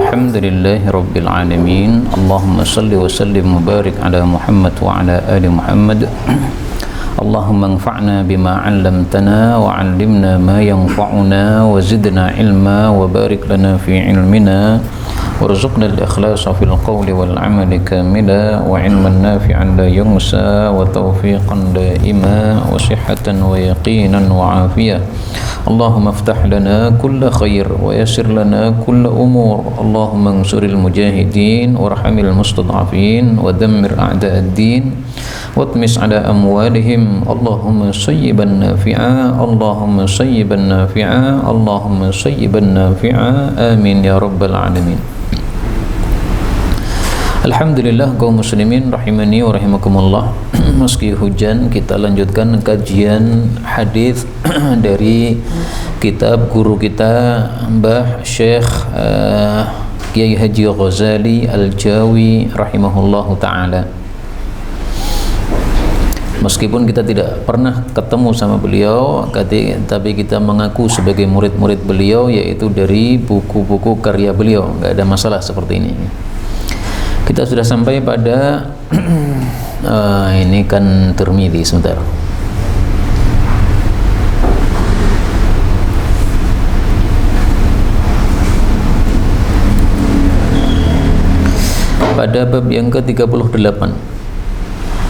Alhamdulillahi Rabbil Alamin. Allahumma salli wa sallim mubarik ala Muhammad wa ala ali Muhammad. Allahumma anfa'na bima 'allamtana wa 'allimna ma yanfa'una wa zidna ilma wa barik lana fi ilmina warzuqna al-ikhlasa fil qawli wal 'amali kamila wa 'ilman nafi'an la yunsa wa tawfiqan daima wa sihhatan wa yaqinan wa 'afiyah. Allahumma iftah lana kulla khair wa yassir lana kulla umur. Allahumma ansuril mujahidin warhamil mustad'afin wa dammir a'da'ad-din watmis ala amwalihim. Allahumma sayyiban nafi'a, Allahumma sayyiban nafi'a, Allahumma sayyiban nafi'a, amin ya rabbal alamin. Alhamdulillah kaum muslimin rahimani wa rahimakumullah. Meski hujan, kita lanjutkan kajian hadis dari kitab guru kita Mbah Syekh Kiai Haji Ghazali Al-Jawi rahimahullahu taala. Meskipun kita tidak pernah ketemu sama beliau, tapi kita mengaku sebagai murid-murid beliau, yaitu dari buku-buku karya beliau. Nggak ada masalah seperti ini. Kita sudah sampai pada ini kan Tirmidzi, sebentar. Pada bab yang ke-38.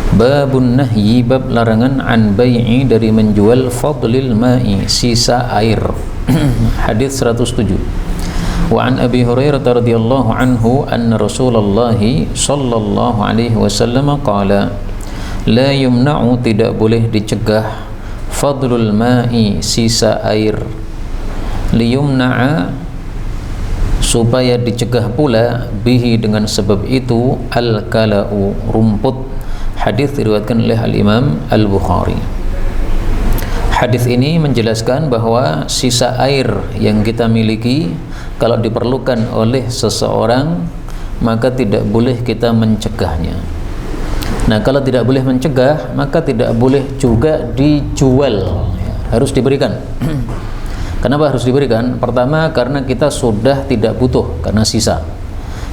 Babun nahyi, bab larangan an bai'i, dari menjual fadlil ma'i, sisa air. Hadis 107. Wa an Abi Hurairah radhiyallahu anhu anna Rasulullah sallallahu alaihi wasallam qala la yumna'u, tidak boleh dicegah, fadlul ma'i, sisa air, liyumna'a, supaya dicegah pula, bihi, dengan sebab itu, al-kala'u, rumput. Hadis diriwayatkan oleh Al-Imam Al-Bukhari. Hadis ini menjelaskan bahwa sisa air yang kita miliki, kalau diperlukan oleh seseorang, maka tidak boleh kita mencegahnya. Nah, kalau tidak boleh mencegah, maka tidak boleh juga dijual, harus diberikan. Kenapa harus diberikan? Pertama, karena kita sudah tidak butuh, karena sisa.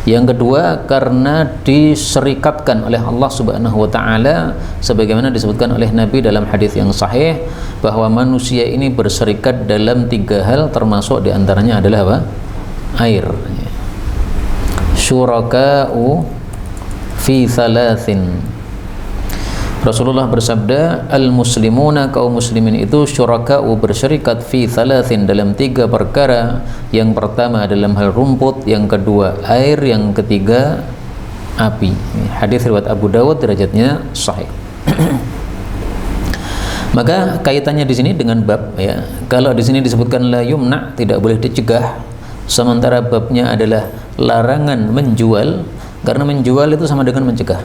Yang kedua, karena diserikatkan oleh Allah Subhanahu wa taala, sebagaimana disebutkan oleh Nabi dalam hadis yang sahih, bahwa manusia ini berserikat dalam 3 hal, termasuk diantaranya adalah apa? Air. Syuraka'u fi thalathin. Rasulullah bersabda, al-muslimuna, kaum muslimin itu, syuraka'u, berserikat, fi thalathin, dalam 3 perkara. Yang pertama dalam hal rumput, yang kedua air, yang ketiga api. Hadis riwayat Abu Dawud, derajatnya sahih. Maka kaitannya di sini dengan bab, ya. Kalau di sini disebutkan la yumna, tidak boleh dicegah, sementara babnya adalah larangan menjual, karena menjual itu sama dengan mencegah.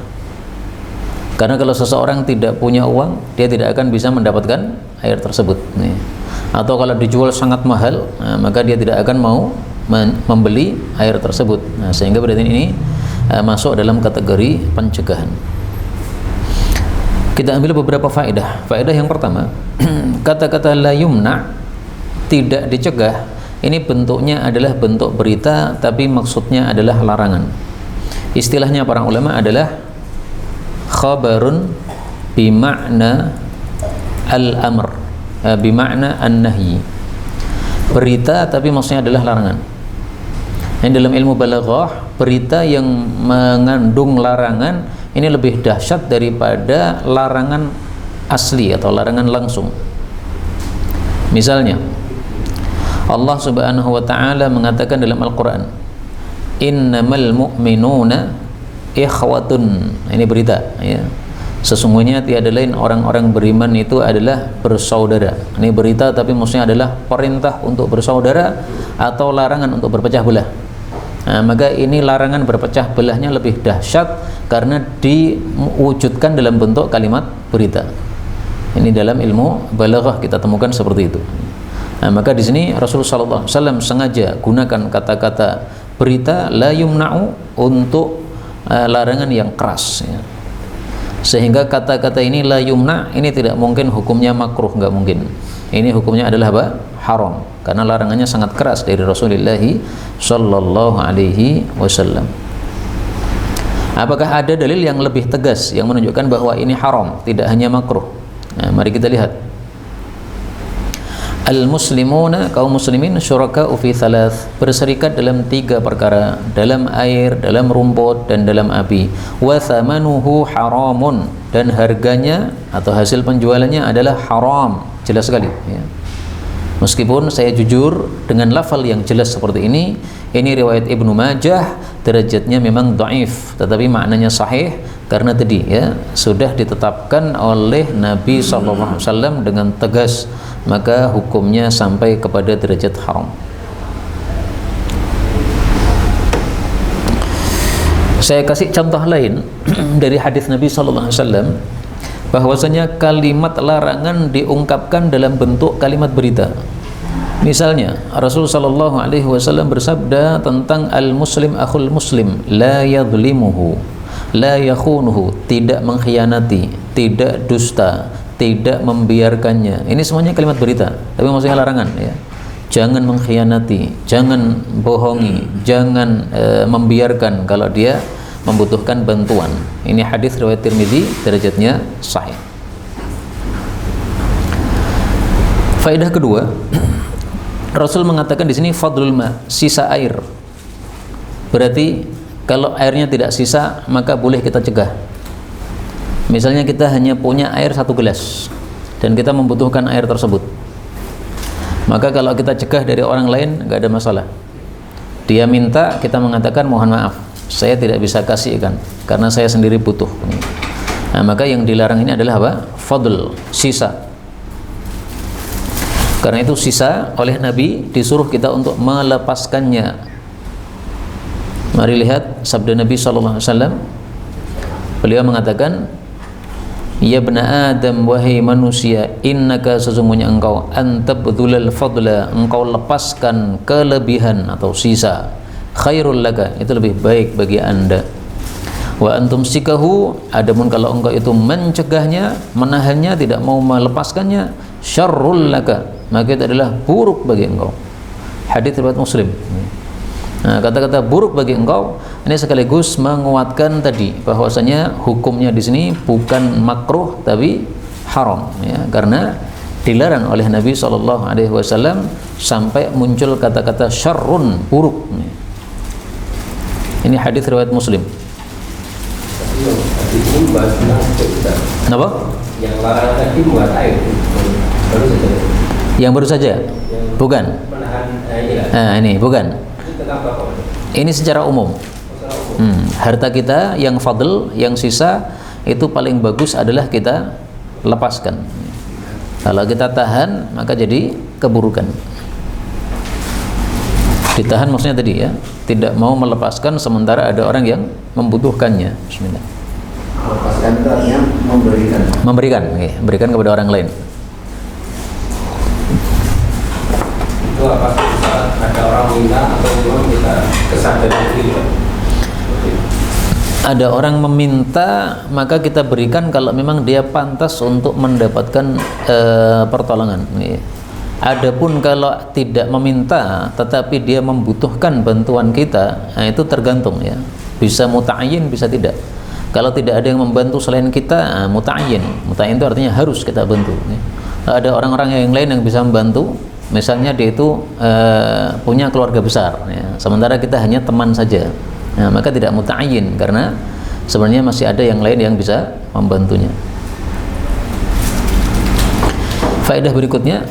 Karena kalau seseorang tidak punya uang, dia tidak akan bisa mendapatkan air tersebut. Atau kalau dijual sangat mahal, maka dia tidak akan mau membeli air tersebut. Sehingga berarti ini masuk dalam kategori pencegahan. Kita ambil beberapa faedah. Faedah yang pertama, kata-kata la yumna, tidak dicegah, ini bentuknya adalah bentuk berita, tapi maksudnya adalah larangan. Istilahnya para ulama adalah khabarun bima'na al-amr, bima'na an-nahyi, berita tapi maksudnya adalah larangan. Yang dalam ilmu balaghah, berita yang mengandung larangan ini lebih dahsyat daripada larangan asli atau larangan langsung. Misalnya, Allah Subhanahu wa taala mengatakan dalam Al-Qur'an, innamal mu'minuna ikhwatun. Ini berita, ya. Sesungguhnya tiada lain orang-orang beriman itu adalah bersaudara. Ini berita tapi maksudnya adalah perintah untuk bersaudara atau larangan untuk berpecah belah. Nah, maka ini larangan berpecah belahnya lebih dahsyat karena diwujudkan dalam bentuk kalimat berita. Ini dalam ilmu balaghah kita temukan seperti itu. Nah, maka di sini Rasulullah SAW sengaja gunakan kata-kata berita la yumna'u untuk larangan yang keras, ya. Sehingga kata-kata ini la yumna ini tidak mungkin hukumnya makruh, nggak mungkin. Ini hukumnya adalah apa? Haram, karena larangannya sangat keras dari Rasulullah sallallahu alaihi wasallam. Apakah ada dalil yang lebih tegas yang menunjukkan bahwa ini haram, tidak hanya makruh? Nah, mari kita lihat. Al-muslimuna, kaum muslimin, syuraka'u fi thalath, berserikat dalam 3 perkara, dalam air, dalam rumput, dan dalam api. Wa thamanuhu haramun, dan harganya atau hasil penjualannya adalah haram. Jelas sekali ya. Meskipun saya jujur dengan lafal yang jelas seperti ini riwayat Ibnu Majah, derajatnya memang dhaif, tetapi maknanya sahih karena tadi ya sudah ditetapkan oleh Nabi SAW dengan tegas, maka hukumnya sampai kepada derajat haram. Saya kasih contoh lain dari hadis Nabi SAW, bahwasanya kalimat larangan diungkapkan dalam bentuk kalimat berita. Misalnya Rasulullah sallallahu alaihi wasallam bersabda tentang al-muslim akhul muslim, la yadhlimuhu, la yakhunuhu, tidak mengkhianati, tidak dusta, tidak membiarkannya. Ini semuanya kalimat berita, tapi maksudnya larangan ya. Jangan mengkhianati, jangan bohongi, jangan membiarkan kalau dia membutuhkan bantuan. Ini hadis riwayat Tirmidzi, derajatnya sahih. Faedah kedua, Rasul mengatakan di sini fadlul ma, sisa air. Berarti kalau airnya tidak sisa, maka boleh kita cegah. Misalnya kita hanya punya air 1 gelas dan kita membutuhkan air tersebut, maka kalau kita cegah dari orang lain nggak ada masalah. Dia minta, kita mengatakan mohon maaf, saya tidak bisa kasihkan karena saya sendiri butuh. Nah, maka yang dilarang ini adalah apa? Fadl, sisa. Karena itu sisa oleh Nabi disuruh kita untuk melepaskannya. Mari lihat sabda Nabi SAW. Beliau mengatakan, ya bna Adam, wahai manusia, innaka, sesungguhnya engkau, antabdhulal fadla, engkau lepaskan kelebihan atau sisa, khairul laka, itu lebih baik bagi anda. Wa antum sikahu, adapun kalau engkau itu mencegahnya, menahannya, tidak mau melepaskannya, syarrul laka, maka itu adalah buruk bagi engkau. Hadits riwayat Muslim. Nah, kata-kata buruk bagi engkau ini sekaligus menguatkan tadi bahwasanya hukumnya di sini bukan makruh tapi haram ya, karena dilarang oleh Nabi SAW sampai muncul kata-kata syarrun, buruk. Ini hadits riwayat Muslim. Kenapa? Yang larangan tadi buat air baru saja. Yang baru saja? Bukan. Nah, ini bukan. Ini secara umum. Harta kita yang fadl, yang sisa, itu paling bagus adalah kita lepaskan. Kalau kita tahan, maka jadi keburukan. Ditahan maksudnya tadi ya, tidak mau melepaskan sementara ada orang yang membutuhkannya. Bismillah. Melepaskan itu artinya memberikan. Memberikan, okay. Berikan kepada orang lain. Itu apa saat ada orang minta atau memang kita kesadaran diri? Ada orang meminta, maka kita berikan kalau memang dia pantas untuk mendapatkan pertolongan. Adapun kalau tidak meminta tetapi dia membutuhkan bantuan kita, nah itu tergantung ya. Bisa muta'ayyin, bisa tidak. Kalau tidak ada yang membantu selain kita, muta'ayyin. Muta'ayyin itu artinya harus kita bantu. Ada orang-orang yang lain yang bisa membantu, misalnya dia itu punya keluarga besar, ya. Sementara kita hanya teman saja, nah, maka tidak muta'ayyin karena sebenarnya masih ada yang lain yang bisa membantunya. Faedah berikutnya,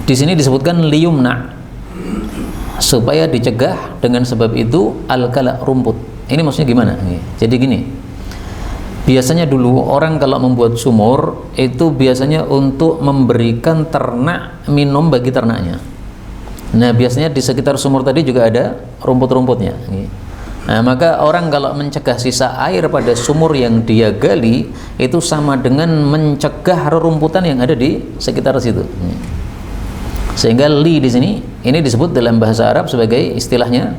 di sini disebutkan liyumna, supaya dicegah dengan sebab itu al-kala, rumput. Ini maksudnya gimana? Jadi gini. Biasanya dulu orang kalau membuat sumur itu biasanya untuk memberikan ternak minum bagi ternaknya. Nah, biasanya di sekitar sumur tadi juga ada rumput-rumputnya. Nah, maka orang kalau mencegah sisa air pada sumur yang dia gali itu sama dengan mencegah rerumputan yang ada di sekitar situ. Sehingga li di sini ini disebut dalam bahasa Arab sebagai istilahnya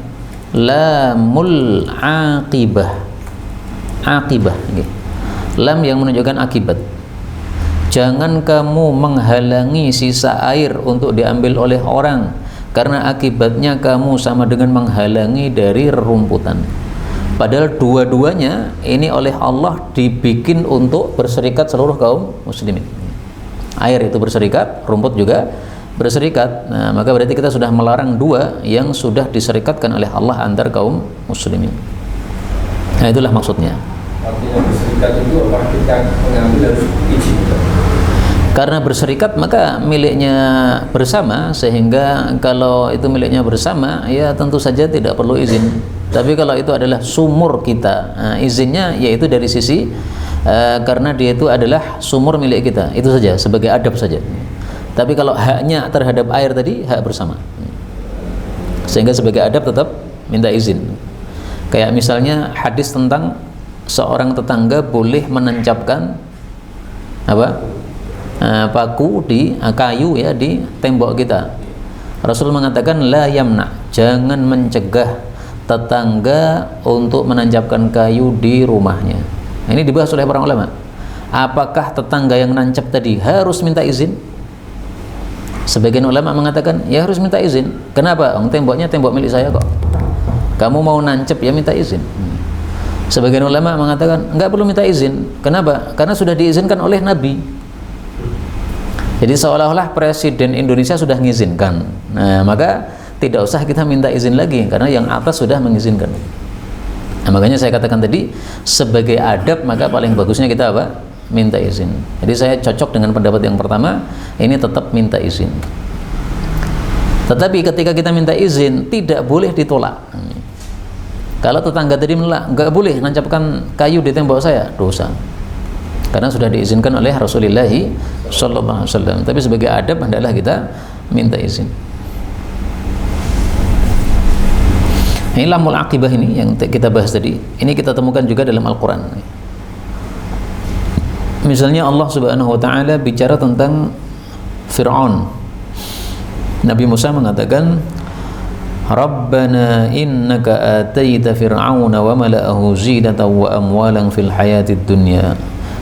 lamul aqibah. Aqibah, Lam yang menunjukkan akibat. Jangan kamu menghalangi sisa air untuk diambil oleh orang, karena akibatnya kamu sama dengan menghalangi dari rerumputan. Padahal dua-duanya ini oleh Allah dibikin untuk berserikat seluruh kaum muslimin. Air itu berserikat, rumput juga berserikat. Nah, maka berarti kita sudah melarang dua yang sudah diserikatkan oleh Allah antar kaum muslimin. Nah, itulah maksudnya. Artinya berserikat itu apa? Kita mengambil harus izin. Karena berserikat maka miliknya bersama, sehingga kalau itu miliknya bersama ya tentu saja tidak perlu izin. Tapi kalau itu adalah sumur kita, nah, izinnya yaitu dari sisi karena dia itu adalah sumur milik kita, itu saja sebagai adab saja. Tapi kalau haknya terhadap air tadi hak bersama, sehingga sebagai adab tetap minta izin. Kayak misalnya hadis tentang seorang tetangga boleh menancapkan apa? Paku di kayu ya di tembok kita. Rasul mengatakan la yamna, jangan mencegah tetangga untuk menancapkan kayu di rumahnya. Nah, ini dibahas oleh para ulama. Apakah tetangga yang nancap tadi harus minta izin? Sebagian ulama mengatakan ya harus minta izin. Kenapa? Temboknya tembok milik saya kok. Kamu mau nancap ya minta izin. Sebagian ulama mengatakan enggak perlu minta izin. Kenapa? Karena sudah diizinkan oleh Nabi. Jadi seolah-olah Presiden Indonesia sudah mengizinkan. Nah, maka tidak usah kita minta izin lagi karena yang atas sudah mengizinkan. Nah, makanya saya katakan tadi sebagai adab maka paling bagusnya kita apa? Minta izin. Jadi saya cocok dengan pendapat yang pertama, ini tetap minta izin. Tetapi ketika kita minta izin tidak boleh ditolak. Kalau tetangga tadi menolak, enggak boleh nancapkan kayu di tembok saya, dosa. Karena sudah diizinkan oleh Rasulullah sallallahu alaihi wasallam. Tapi sebagai adab hendaklah kita minta izin. Ini lamul aqibah ini yang kita bahas tadi. Ini kita temukan juga dalam Al-Qur'an. Misalnya Allah Subhanahu wa taala bicara tentang Fir'aun. Nabi Musa mengatakan, Rabbana innaka ataita fir'auna wa mala'ahu zinatan wa amwalan fil hayatid dunya.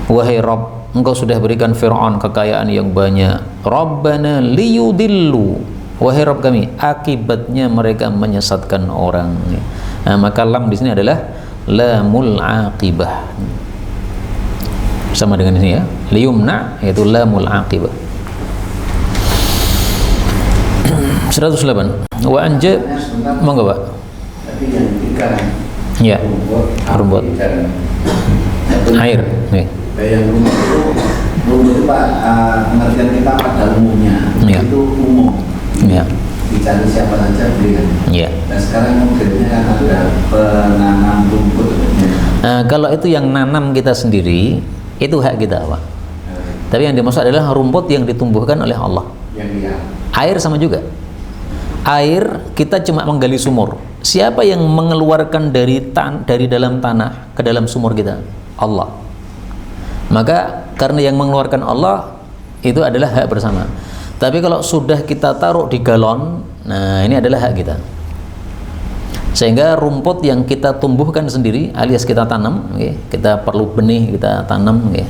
Wahai Rabb, engkau sudah berikan Fir'aun kekayaan yang banyak. Rabbana liyudillu, wahai Rabb kami, akibatnya mereka menyesatkan orang. Nah, maka lam di sini adalah lamul aqibah. Sama dengan ini ya, liyumna yaitu lamul aqibah. 108. Wa anja, monggo Pak. Tapi yang tiga ya, rumput. Air, nih. Yang rumput itu Pak, pengertian kita pada umumnya ya. Itu umum ya. Dicari siapa saja belikan ya. Nah sekarang modelnya kan ada penanam rumput. Nah, kalau itu yang nanam kita sendiri itu hak kita Pak. Tapi yang dimaksud adalah rumput yang ditumbuhkan oleh Allah. Air sama juga. Air kita cuma menggali sumur. Siapa yang mengeluarkan dari dalam tanah ke dalam sumur kita? Allah. Maka karena yang mengeluarkan Allah itu adalah hak bersama. Tapi kalau sudah kita taruh di galon, nah ini adalah hak kita. Sehingga rumput yang kita tumbuhkan sendiri alias kita tanam, okay, kita perlu benih kita tanam, okay.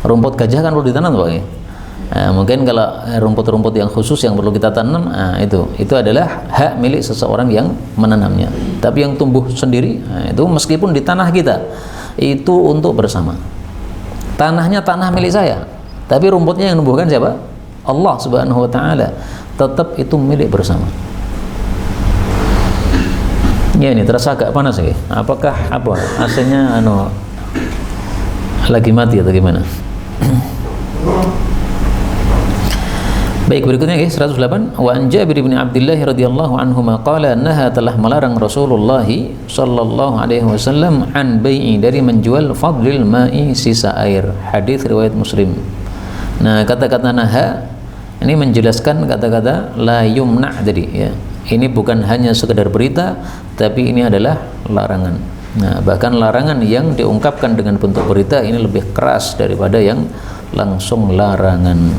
Rumput gajah kan perlu ditanam Pak, okay. Nah, mungkin kalau rumput-rumput yang khusus yang perlu kita tanam, nah, itu adalah hak milik seseorang yang menanamnya. Tapi yang tumbuh sendiri, nah, itu meskipun di tanah kita itu untuk bersama. Tanahnya tanah milik saya, tapi rumputnya yang numbuhkan siapa? Allah Subhanahu wa taala. Tetap itu milik bersama. Ya, ini terasa agak panas ya. Apakah apa? AC-nya lagi mati atau gimana? Baik, berikutnya guys, 108. Wa an Jabir bin Abdullah radhiyallahu anhu qala naha telah melarang Rasulullah sallallahu alaihi wasallam an bai'i dari menjual fadlil ma'i sisa air. Hadis riwayat Muslim. Nah, kata-kata naha ini menjelaskan kata-kata la yumna tadi ya. Ini bukan hanya sekedar berita, tapi ini adalah larangan. Nah, bahkan larangan yang diungkapkan dengan bentuk berita ini lebih keras daripada yang langsung larangan.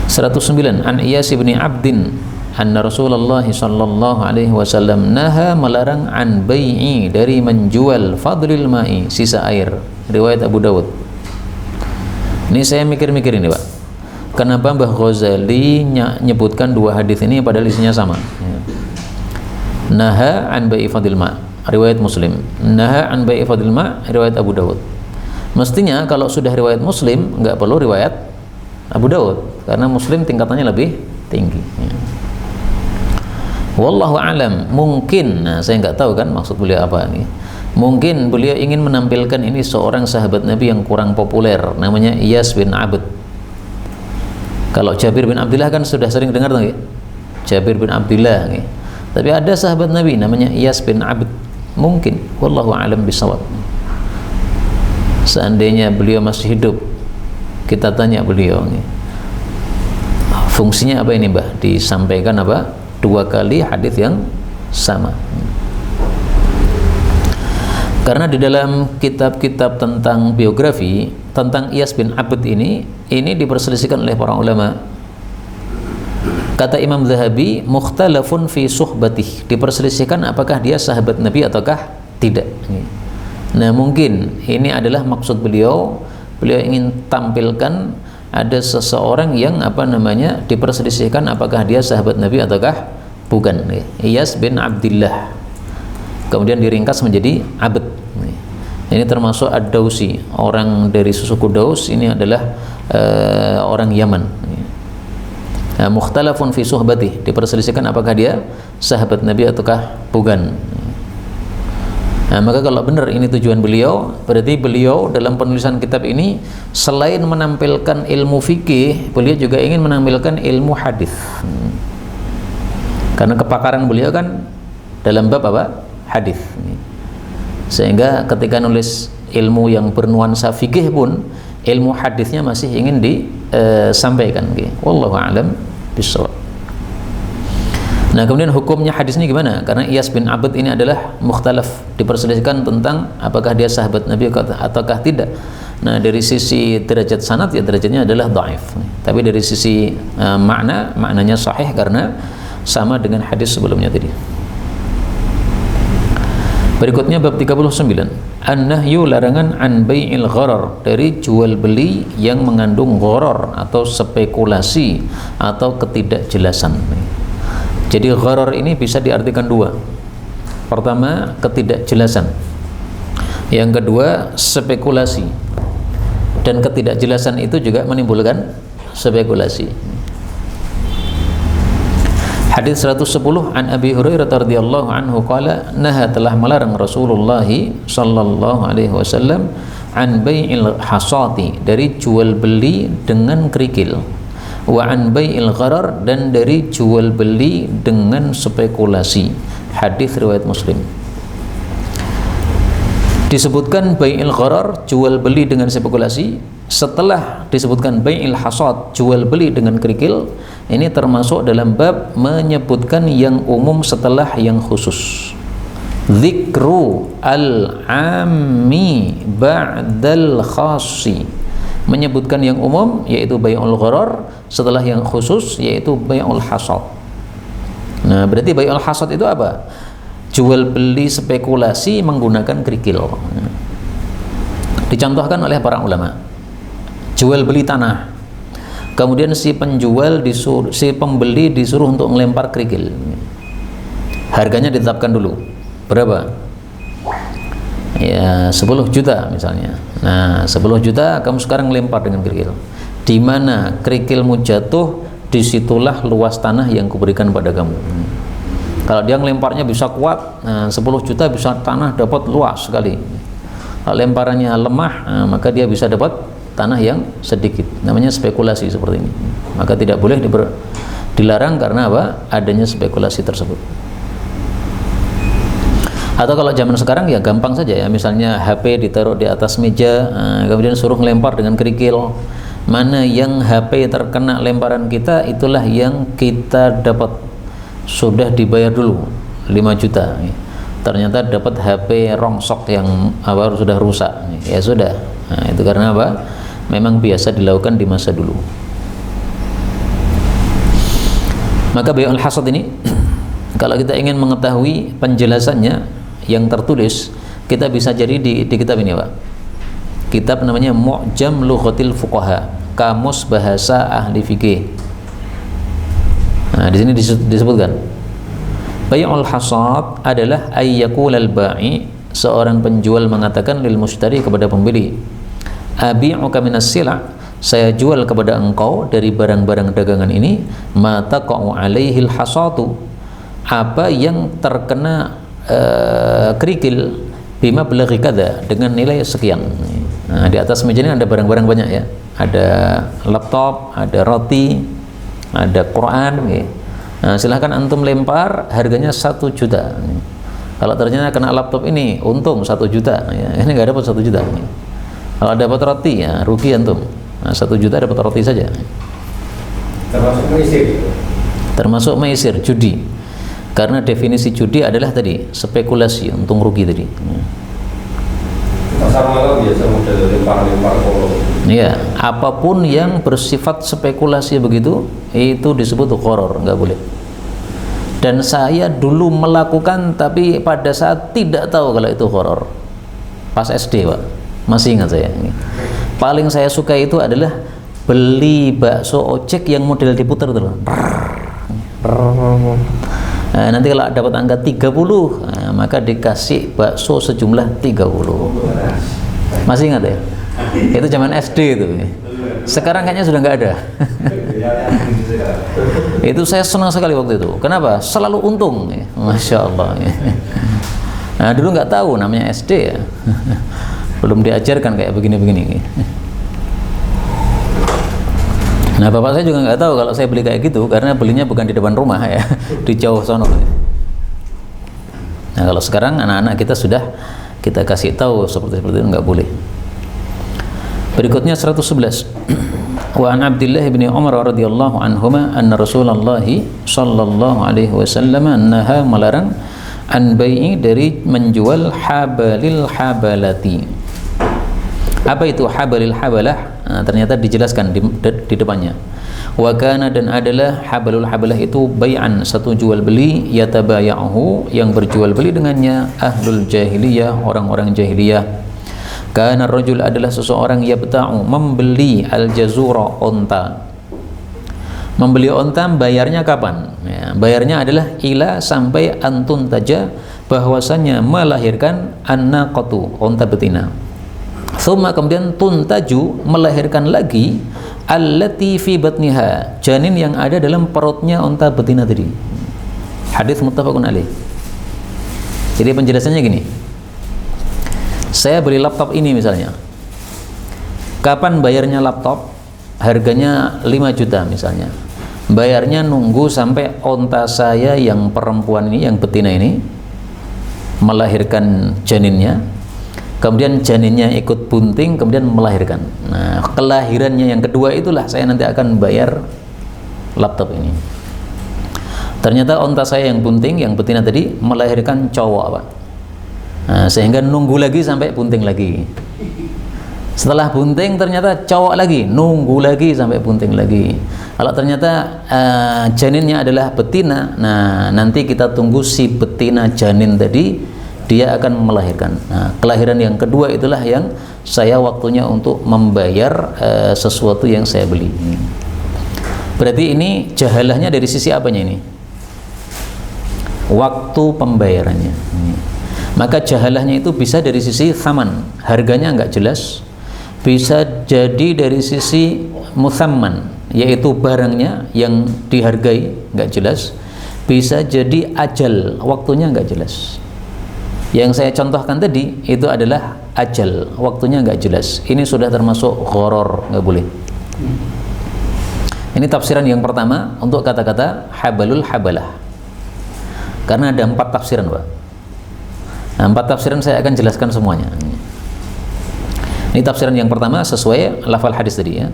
109. An Iyas bin Abdin anna Rasulullah sallallahu alaihi wasallam naha, melarang, an bai'i, dari menjual, fadlil ma'i, sisa air. Riwayat Abu Dawud. Ini saya mikir-mikir ini, Pak. Kenapa Mbah Ghazali nyebutkan dua hadis ini padahal isinya sama? Naha an bai'i fadlil ma', riwayat Muslim. Naha an bai'i fadlil ma', riwayat Abu Dawud. Mestinya kalau sudah riwayat Muslim nggak perlu riwayat Abu Dawud, karena Muslim tingkatannya lebih tinggi. Wallahu alam, mungkin, nah saya nggak tahu kan maksud beliau apa nih. Mungkin beliau ingin menampilkan ini seorang sahabat Nabi yang kurang populer, namanya Iyas bin Abd. Kalau Jabir bin Abdullah kan sudah sering dengar tuh, Jabir bin Abdullah. Tapi ada sahabat Nabi namanya Iyas bin Abd. Mungkin, wallahu alam bisawab. Seandainya beliau masih hidup, kita tanya beliau, fungsinya apa ini, Mbah? Disampaikan apa? 2 kali hadis yang sama. Karena di dalam kitab-kitab tentang biografi tentang Iyas bin Abd ini diperselisihkan oleh para ulama. Kata Imam Zahabi, mukhtalafun fi suhbatih, diperselisihkan apakah dia sahabat Nabi ataukah tidak. Nah, mungkin ini adalah maksud beliau ingin tampilkan ada seseorang yang diperselisihkan apakah dia sahabat Nabi ataukah bukan. Iyas bin Abdullah, kemudian diringkas menjadi Abd. Ini termasuk Ad-Dausi, orang dari suku Daus. Ini adalah orang Yaman. Nah, mukhtalafun fi suhbatih, diperselisihkan apakah dia sahabat Nabi ataukah bukan. Nah, maka kalau benar ini tujuan beliau, berarti beliau dalam penulisan kitab ini selain menampilkan ilmu fikih, beliau juga ingin menampilkan ilmu hadis. Karena kepakaran beliau kan dalam bab apa? Hadis. Sehingga ketika nulis ilmu yang bernuansa fikih pun, ilmu hadisnya masih ingin disampaikan. Wallahu a'lam bishawab. Nah, kemudian hukumnya hadis ini gimana? Karena Iyas bin Abd ini adalah mukhtalaf, diperselisihkan tentang apakah dia sahabat Nabi ataukah tidak. Nah, dari sisi derajat sanad ya derajatnya adalah dhaif. Tapi dari sisi maknanya sahih karena sama dengan hadis sebelumnya tadi. Berikutnya bab 39, an-nahyu, larangan, an bai'il gharar, dari jual beli yang mengandung gharar atau spekulasi atau ketidakjelasan. Jadi gharar ini bisa diartikan dua. Pertama, ketidakjelasan. Yang kedua, spekulasi. Dan ketidakjelasan itu juga menimbulkan spekulasi. Hadis 110, an Abi Hurairah radhiyallahu anhu qala, naha, telah melarang Rasulullah sallallahu alaihi wasallam, an bai'il hasati, dari jual beli dengan kerikil, wa an bai'il gharar, dan dari jual beli dengan spekulasi. Hadis riwayat Muslim. Disebutkan bai'il gharar, jual beli dengan spekulasi, setelah disebutkan bai'il hasad, jual beli dengan kerikil. Ini termasuk dalam bab menyebutkan yang umum setelah yang khusus. Dzikru al-ammi ba'dal khassi, menyebutkan yang umum yaitu bai'ul gharar, setelah yang khusus yaitu bai'ul hasad. Nah, berarti bai'ul hasad itu apa? Jual beli spekulasi menggunakan kerikil. Dicontohkan oleh para ulama. Jual beli tanah, kemudian si pembeli disuruh untuk melempar kerikil. Harganya ditetapkan dulu berapa? Ya 10 juta misalnya. Nah, 10 juta kamu sekarang lempar dengan kerikil. Di mana kerikilmu jatuh, disitulah luas tanah yang kuberikan pada kamu. Kalau dia ngelemparnya bisa kuat, nah 10 juta bisa tanah dapat luas sekali. Kalau lemparannya lemah, nah, maka dia bisa dapat tanah yang sedikit. Namanya spekulasi seperti ini. Maka tidak boleh dilarang karena apa? Adanya spekulasi tersebut. Atau kalau zaman sekarang ya gampang saja ya, misalnya HP ditaruh di atas meja, kemudian suruh ngelempar dengan kerikil. Mana yang HP terkena lemparan kita, itulah yang kita dapat. Sudah dibayar dulu 5 juta. Ternyata dapat HP rongsok yang sudah rusak. Ya sudah. Nah, itu karena apa? Memang biasa dilakukan di masa dulu. Maka bai'ul hasad ini kalau kita ingin mengetahui penjelasannya yang tertulis, kita bisa jadi di kitab ini, Pak. Kitab namanya Mu'jam Lughatil Fuqaha, kamus bahasa ahli fikih. Nah, di sini disebutkan bai'ul hasad adalah ayyaqulal ba'i, seorang penjual mengatakan lil mushtari, kepada pembeli, abi'uka minas sila', saya jual kepada engkau dari barang-barang dagangan ini, ma taqa'u alaihil hasatu, apa yang terkena kerikil, bima belaghi kada, dengan nilai sekian. Nah, di atas meja ini ada barang-barang banyak ya, ada laptop, ada roti, ada Quran ya. Nah, silahkan antum lempar, harganya 1 juta. Kalau ternyata kena laptop ini untung 1 juta ya. Ini nggak dapat 1 juta ya. Kalau dapat roti ya rugi antum. Nah, 1 juta dapat roti saja. Termasuk maisir. Termasuk maisir, judi. Karena definisi judi adalah tadi spekulasi, untung rugi tadi. Pasar malam biasa model lempar-lempar kolom. Iya, apapun yang bersifat spekulasi begitu, itu disebut gharar, nggak boleh. Dan saya dulu melakukan, tapi pada saat tidak tahu kalau itu gharar. Pas SD, Pak. Masih ingat saya. Paling saya suka itu adalah beli bakso ojek yang model diputar itu loh. Nah, nanti kalau dapat angka 30, nah, maka dikasih bakso sejumlah 30. Masih ingat ya? Itu zaman SD itu. Sekarang kayaknya sudah nggak ada. Itu saya senang sekali waktu itu. Kenapa? Selalu untung. Masya Allah. Nah, dulu nggak tahu namanya SD ya. Belum diajarkan kayak begini-begini. Nah, bapak saya juga nggak tahu kalau saya beli kayak gitu, karena belinya bukan di depan rumah ya, di jauh sono. Nah, kalau sekarang anak-anak kita sudah kita kasih tahu seperti itu, nggak boleh. Berikutnya 111. Wa an Abdullah bin Umar radhiyallahu anhuma anna Rasulullah sallallahu alaihi wasallam naha, melarang, an bai'i, dari menjual habalil habalati. Apa itu habalil habalah? Nah, ternyata dijelaskan di depannya. Wa kana, dan adalah habalul habalah itu bai'an, satu jual beli, yatabaya'uhu, yang berjual beli dengannya ahlul jahiliyah, orang-orang jahiliyah. Kana rajul, adalah seseorang, yabta'u, membeli al-jazura, onta. Membeli onta bayarnya kapan? Ya, bayarnya adalah ila, sampai, antun taja, bahwasannya melahirkan an-naqatu, onta betina. Thumma, kemudian, tuntaju, melahirkan lagi, allati fi batniha, janin yang ada dalam perutnya onta betina tadi. Hadis muttafaqun alaih. Jadi penjelasannya gini, saya beli laptop ini misalnya, kapan bayarnya laptop? Harganya 5 juta misalnya. Bayarnya nunggu sampai onta saya yang perempuan ini, yang betina ini, melahirkan janinnya, kemudian janinnya ikut bunting, kemudian melahirkan. Nah, kelahirannya yang kedua itulah saya nanti akan bayar laptop ini. Ternyata onta saya yang bunting, yang betina tadi, melahirkan cowok, Pak. Nah, sehingga nunggu lagi sampai bunting lagi. Setelah bunting ternyata cowok lagi, nunggu lagi sampai bunting lagi. Kalau ternyata janinnya adalah betina, nah nanti kita tunggu si betina janin tadi, dia akan melahirkan. Nah, kelahiran yang kedua itulah yang saya waktunya untuk membayar sesuatu yang saya beli. Berarti ini jahalahnya dari sisi apanya ini? Waktu pembayarannya. Maka jahalahnya itu bisa dari sisi thaman, harganya nggak jelas. Bisa jadi dari sisi muthamman, yaitu barangnya yang dihargai nggak jelas. Bisa jadi ajal, waktunya nggak jelas. Yang saya contohkan tadi itu adalah ajal, waktunya nggak jelas. Ini sudah termasuk gharar, nggak boleh. Ini tafsiran yang pertama untuk kata-kata habalul habalah. Karena ada 4 tafsiran, Pak. Nah, 4 tafsiran saya akan jelaskan semuanya. Ini tafsiran yang pertama sesuai lafal hadis tadi ya.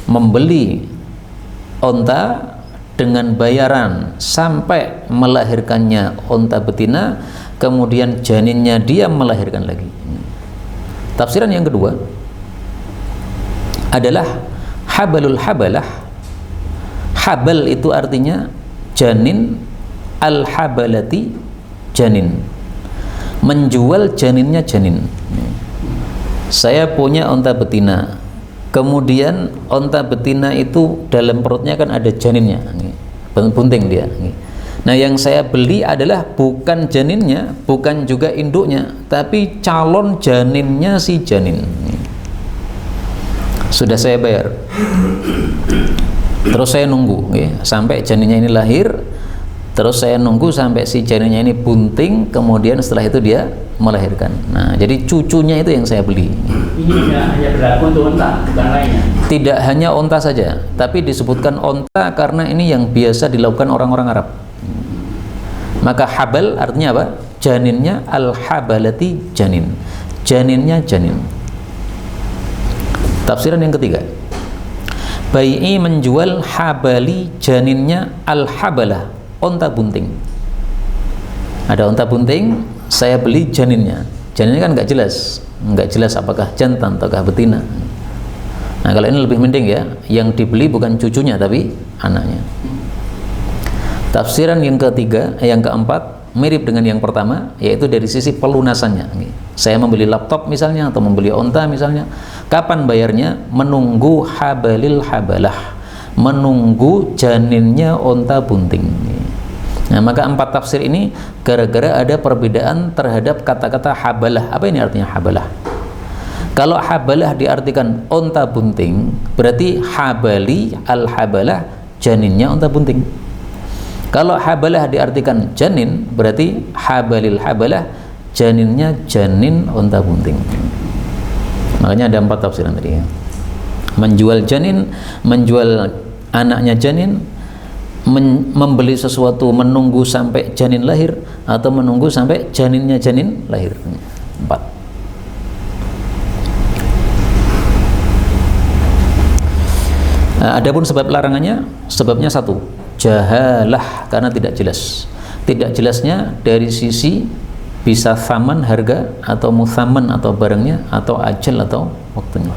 Membeli onta dengan bayaran sampai melahirkannya onta betina, kemudian janinnya dia melahirkan lagi. Tafsiran yang kedua adalah habalul habalah. Habal itu artinya janin al-habalati janin, menjual janinnya janin. Saya punya onta betina, kemudian onta betina itu dalam perutnya kan ada janinnya, bunting dia. Nah, yang saya beli adalah bukan janinnya, bukan juga induknya, tapi calon janinnya si janin. Sudah saya bayar, terus saya nunggu sampai janinnya ini lahir, terus saya nunggu sampai si janinnya ini bunting, kemudian setelah itu dia melahirkan. Nah, jadi cucunya itu yang saya beli. Ini hanya berlaku untuk unta, bukan lainnya. Tidak hanya unta saja, tapi disebutkan unta karena ini yang biasa dilakukan orang-orang Arab. Maka habal artinya apa? Janinnya al-habalati janin, janinnya janin. Tafsiran yang ketiga, bai'i menjual habali janinnya al-habalah, unta bunting. Ada unta bunting, saya beli janinnya. Janinnya kan nggak jelas apakah jantan ataukah betina. Nah, kalau ini lebih mending ya, yang dibeli bukan cucunya tapi anaknya. Tafsiran yang ketiga, yang keempat mirip dengan yang pertama, yaitu dari sisi pelunasannya. Saya membeli laptop misalnya atau membeli unta misalnya, kapan bayarnya? Menunggu habalil habalah, menunggu janinnya unta bunting. Nah, maka 4 tafsir ini gara-gara ada perbedaan terhadap kata-kata habalah. Apa ini artinya habalah? Kalau habalah diartikan unta bunting, berarti habali al-habalah, janinnya unta bunting. Kalau habalah diartikan janin, berarti habalil habalah, janinnya janin unta bunting. Makanya ada 4 tafsiran tadi ya. Menjual janin, menjual anaknya janin, membeli sesuatu menunggu sampai janin lahir, atau menunggu sampai janinnya janin lahir. 4. Nah, adapun sebab larangannya, sebabnya 1, jahalah, karena tidak jelas. Tidak jelasnya dari sisi bisa thaman harga, atau muthaman atau barangnya, atau ajal atau waktunya.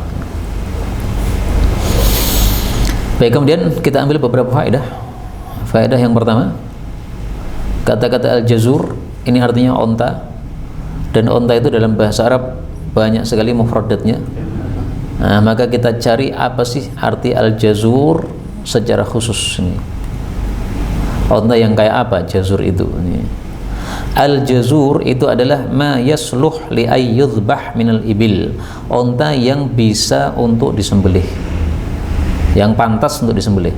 Baik, kemudian kita ambil beberapa faedah. Faedah yang pertama, kata-kata al-jazur ini artinya onta, dan onta itu dalam bahasa Arab banyak sekali mufradatnya. Nah, maka kita cari apa sih arti al-jazur secara khusus ini. Onta yang kayak apa jazur itu? Al-jazur itu adalah ma yasluh li ayyudhbah minal ibil, onta yang bisa untuk disembelih, yang pantas untuk disembelih.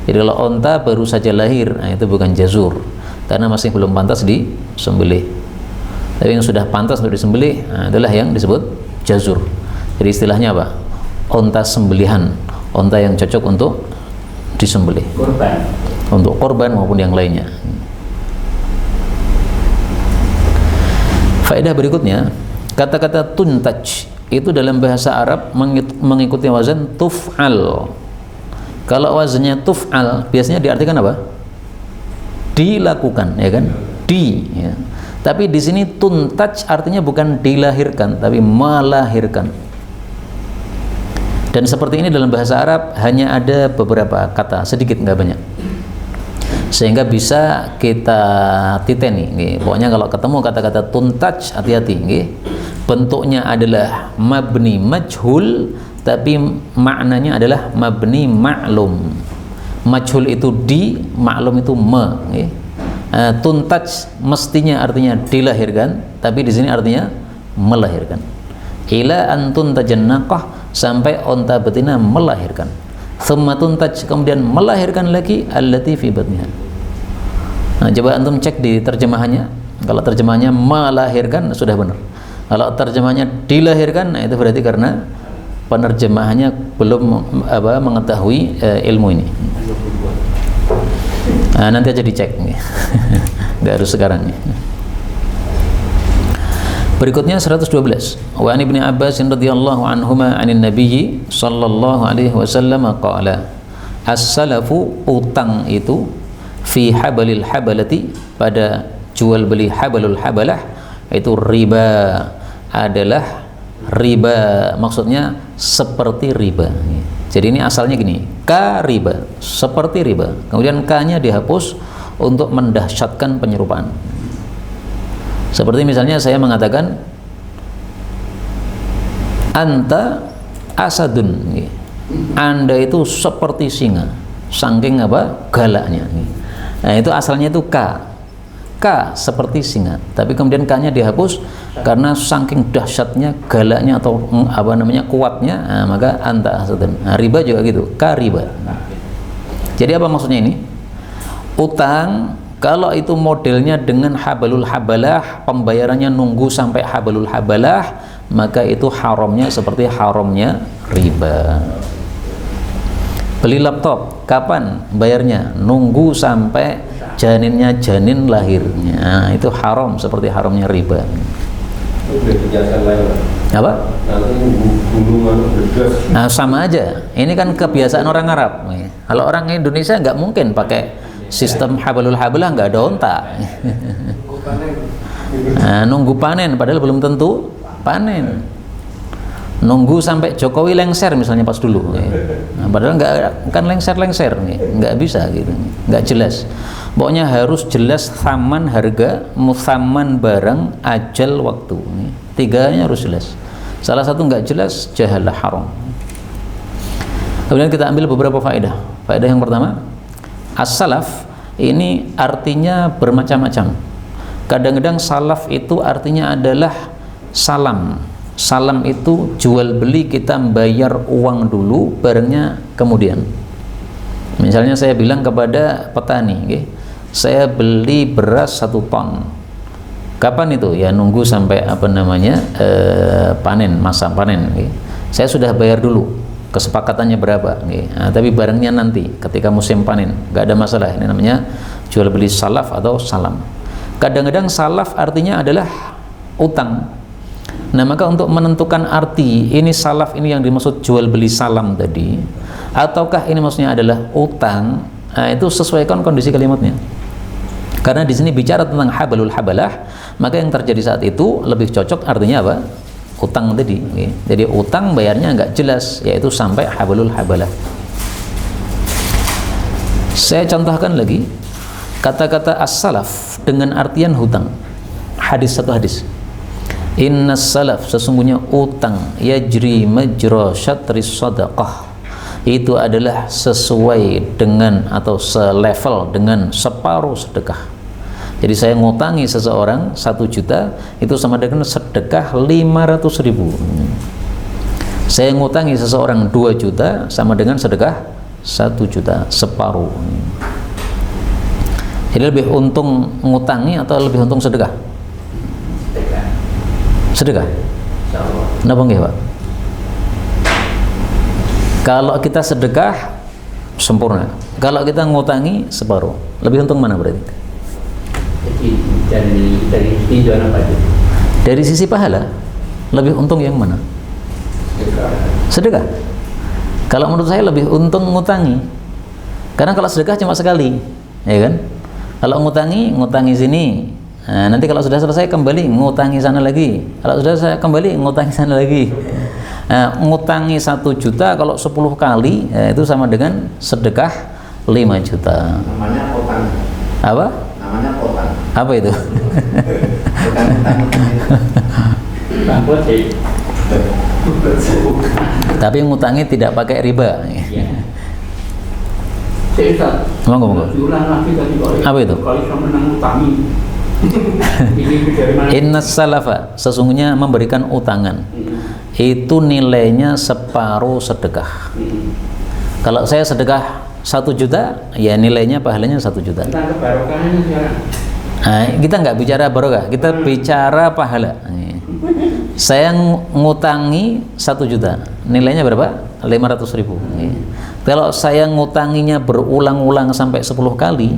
Jadi kalau onta baru saja lahir, nah itu bukan jazur, karena masih belum pantas disembelih. Tapi yang sudah pantas untuk disembelih, nah itulah yang disebut jazur. Jadi istilahnya apa? Onta sembelihan, onta yang cocok untuk disembelih, Korban. untuk korban maupun yang lainnya. Faedah berikutnya, kata-kata tuntaj itu dalam bahasa Arab mengikuti wazan tuf'al. Kalau wazannya tuf'al biasanya diartikan apa? Dilakukan, ya kan? Ya. Tapi di sini tuntaj artinya bukan dilahirkan, tapi melahirkan. Dan seperti ini dalam bahasa Arab hanya ada beberapa kata, sedikit, nggak banyak, sehingga bisa kita titeni. Pokoknya kalau ketemu kata-kata tuntaj, hati-hati. Bentuknya adalah mabni majhul, tapi maknanya adalah mabni ma'lum. Majhul itu di, ma'lum itu me. Tuntaj mestinya artinya dilahirkan, tapi di sini artinya melahirkan. Ila antun tajannaqah, sampai onta betina melahirkan. Thumma tuntaj, kemudian melahirkan lagi allati fi batniha. Nah, coba antum cek di terjemahannya. Kalau terjemahannya melahirkan sudah benar. Kalau terjemahannya dilahirkan, nah itu berarti karena penerjemahannya belum mengetahui ilmu ini. Nah, nanti aja dicek. Nggak harus sekarang. Berikutnya 112. Wa an Ibnu Abbas radhiyallahu anhuma 'anil nabiyyi sallallahu alaihi wasallam qala as-salafu, utang itu, fi habalil habalati, pada jual beli habalul habalah, itu riba, adalah riba, maksudnya seperti riba. Jadi ini asalnya gini, ka riba, seperti riba. Kemudian ka-nya dihapus untuk mendahsyatkan penyerupaan. Seperti misalnya saya mengatakan anta asadun, Anda itu seperti singa, saking apa? Galaknya. Nah, itu asalnya itu ka. Ka seperti singa, tapi kemudian ka-nya dihapus karena saking dahsyatnya, galaknya atau apa namanya kuatnya, nah, maka anta asadun. Nah, riba juga gitu, ka riba. Jadi apa maksudnya ini? Utang kalau itu modelnya dengan habalul habalah, pembayarannya nunggu sampai habalul habalah, maka itu haramnya seperti haramnya riba. Beli laptop, kapan bayarnya? Nunggu sampai janinnya janin lahirnya. Nah, itu haram seperti haramnya riba. Apa? Nah, sama aja. Ini kan kebiasaan orang Arab. Kalau orang Indonesia nggak mungkin pakai sistem habalul habalah, nggak ada onta. Nah, nunggu panen padahal belum tentu panen. Nunggu sampai Jokowi lengser misalnya pas dulu, nah, padahal nggak kan lengser, nggak bisa gitu, nggak jelas. Pokoknya harus jelas thaman harga, muthaman barang, ajal waktu. Tiganya harus jelas. Salah satu nggak jelas, jahalah haram. Kemudian kita ambil beberapa faedah. Faedah yang pertama, as-salaf ini artinya bermacam-macam. Kadang-kadang salaf itu artinya adalah salam. Salam itu jual beli, kita bayar uang dulu, barangnya kemudian. Misalnya saya bilang kepada petani, saya beli beras 1 ton. Kapan itu? Ya nunggu sampai apa namanya panen, masa panen. Saya sudah bayar dulu, kesepakatannya berapa. Nah, tapi barangnya nanti ketika musim panen, nggak ada masalah. Ini namanya jual beli salaf atau salam. Kadang-kadang salaf artinya adalah utang. Nah, maka untuk menentukan arti ini salaf ini yang dimaksud jual beli salam tadi, ataukah ini maksudnya adalah utang, nah, itu sesuaikan kondisi kalimatnya. Karena di sini bicara tentang habalul habalah, maka yang terjadi saat itu lebih cocok artinya apa? Utang tadi. Jadi utang bayarnya nggak jelas, yaitu sampai habalul habalah. Saya contohkan lagi kata-kata as-salaf dengan artian hutang. Satu hadis. Inna salaf, sesungguhnya utang, yajri majra syatris sadaqah, itu adalah sesuai dengan atau selevel dengan separuh sedekah. Jadi saya ngutangi seseorang 1 juta, itu sama dengan sedekah 500.000. Saya ngutangi seseorang 2 juta, sama dengan sedekah 1 juta, separuh. Jadi lebih untung ngutangi atau lebih untung sedekah? Sedekah? Kenapa enggak, Pak? Kalau kita sedekah sempurna, kalau kita ngutangi separuh, lebih untung mana berarti? Jadi dari tinjauan apa itu? Dari sisi pahala, lebih untung yang mana? Sedekah. Kalau menurut saya lebih untung ngutangi, karena kalau sedekah cuma sekali, ya kan? Kalau ngutangi sini. Nah, nanti kalau sudah selesai kembali ngutangi sana lagi. Kalau sudah saya kembali ngutangi sana lagi. Nah, ngutangi 1 juta kalau 10 kali, ya, itu sama dengan sedekah 5 juta. Namanya potang. Apa? Namanya potang. Apa itu? Bukan Bangkut sih. Tapi ngutangi tidak pakai riba. Iya. Saya Monggo. diulang lagi tadi kalau. Apa itu? Kalau sama menang utangi. Ini dari mana? Innas salafa, sesungguhnya memberikan utangan, itu nilainya separuh sedekah. Kalau saya sedekah 1 juta, ya nilainya pahalanya 1 juta. Tentang kebarokahannya sekarang. Nah, kita nggak bicara barokah, kita bicara pahala. Saya ngutangi 1 juta, nilainya berapa? 500.000. Kalau saya ngutanginya berulang-ulang sampai 10 kali,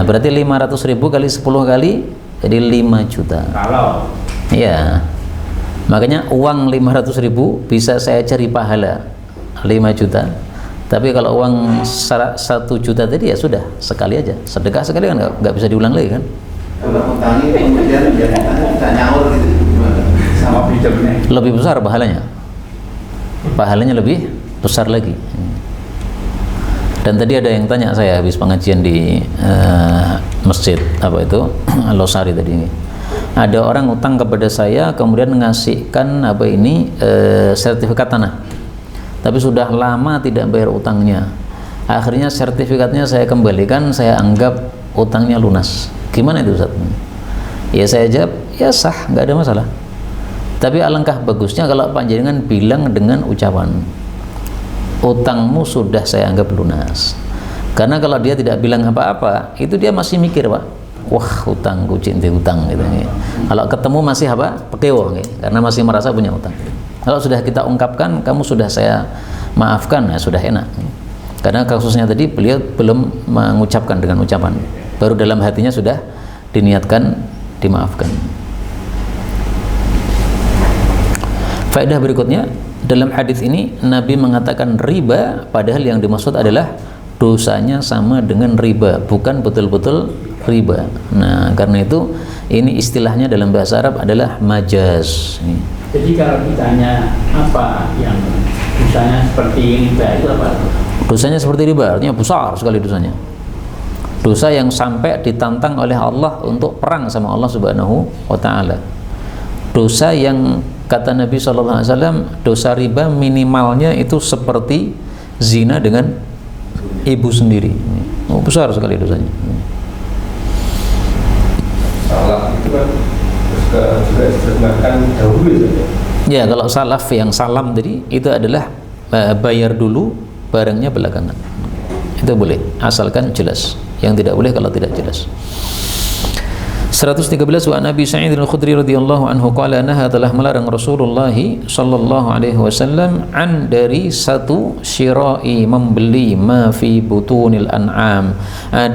berarti 500.000 kali 10 kali jadi 5 juta. Kalau Iya. Makanya uang 500.000 bisa saya cari pahala 5 juta. Tapi kalau uang 1 juta tadi ya sudah sekali aja, sedekah sekali kan nggak bisa diulang lagi kan. Kalau ngutangi kemudian dia bisa nyaur gitu gimana? Sama pinjamnya. Lebih besar pahalanya. Pahalanya lebih besar lagi. Dan tadi ada yang tanya saya habis pengajian di masjid apa itu Al-Losari tadi ini. Ada orang utang kepada saya kemudian ngasihkan apa ini sertifikat tanah. Tapi sudah lama tidak bayar utangnya. Akhirnya sertifikatnya saya kembalikan, saya anggap utangnya lunas. Gimana itu Ustaz? Ya saya jawab, ya sah, nggak ada masalah. Tapi alangkah bagusnya kalau panjenengan bilang dengan ucapan, utangmu sudah saya anggap lunas. Karena kalau dia tidak bilang apa-apa, itu dia masih mikir, Pak, wah utangku cinta utang gitu. Kalau ketemu masih apa? Pekewo, karena masih merasa punya utang. Kalau sudah kita ungkapkan, kamu sudah saya maafkan, ya sudah enak. Karena kasusnya tadi beliau belum mengucapkan dengan ucapan, baru dalam hatinya sudah diniatkan dimaafkan. Faedah berikutnya, dalam hadis ini Nabi mengatakan riba, padahal yang dimaksud adalah dosanya sama dengan riba, bukan betul-betul riba. Nah, karena itu ini istilahnya dalam bahasa Arab adalah majaz. Jadi kalau ditanya apa yang dosanya seperti riba itu apa? Dosanya seperti riba, artinya besar sekali dosanya. Dosa yang sampai ditantang oleh Allah untuk perang sama Allah Subhanahu wa Ta'ala. Dosa yang kata Nabi SAW, dosa riba minimalnya itu seperti zina dengan ibu sendiri. Oh, besar sekali dosanya. Salah itu kan juga diterjemahkan dahulu ya. Ya, kalau salaf yang salam tadi itu adalah bayar dulu, barangnya belakangan. Itu boleh, asalkan jelas. Yang tidak boleh kalau tidak jelas. 113 wa Nabi Sa'id al-Khudri radhiyallahu anhu qala naha telah melarang Rasulullah sallallahu alaihi wasallam an dari satu syira'i membeli ma fi butunil an'am,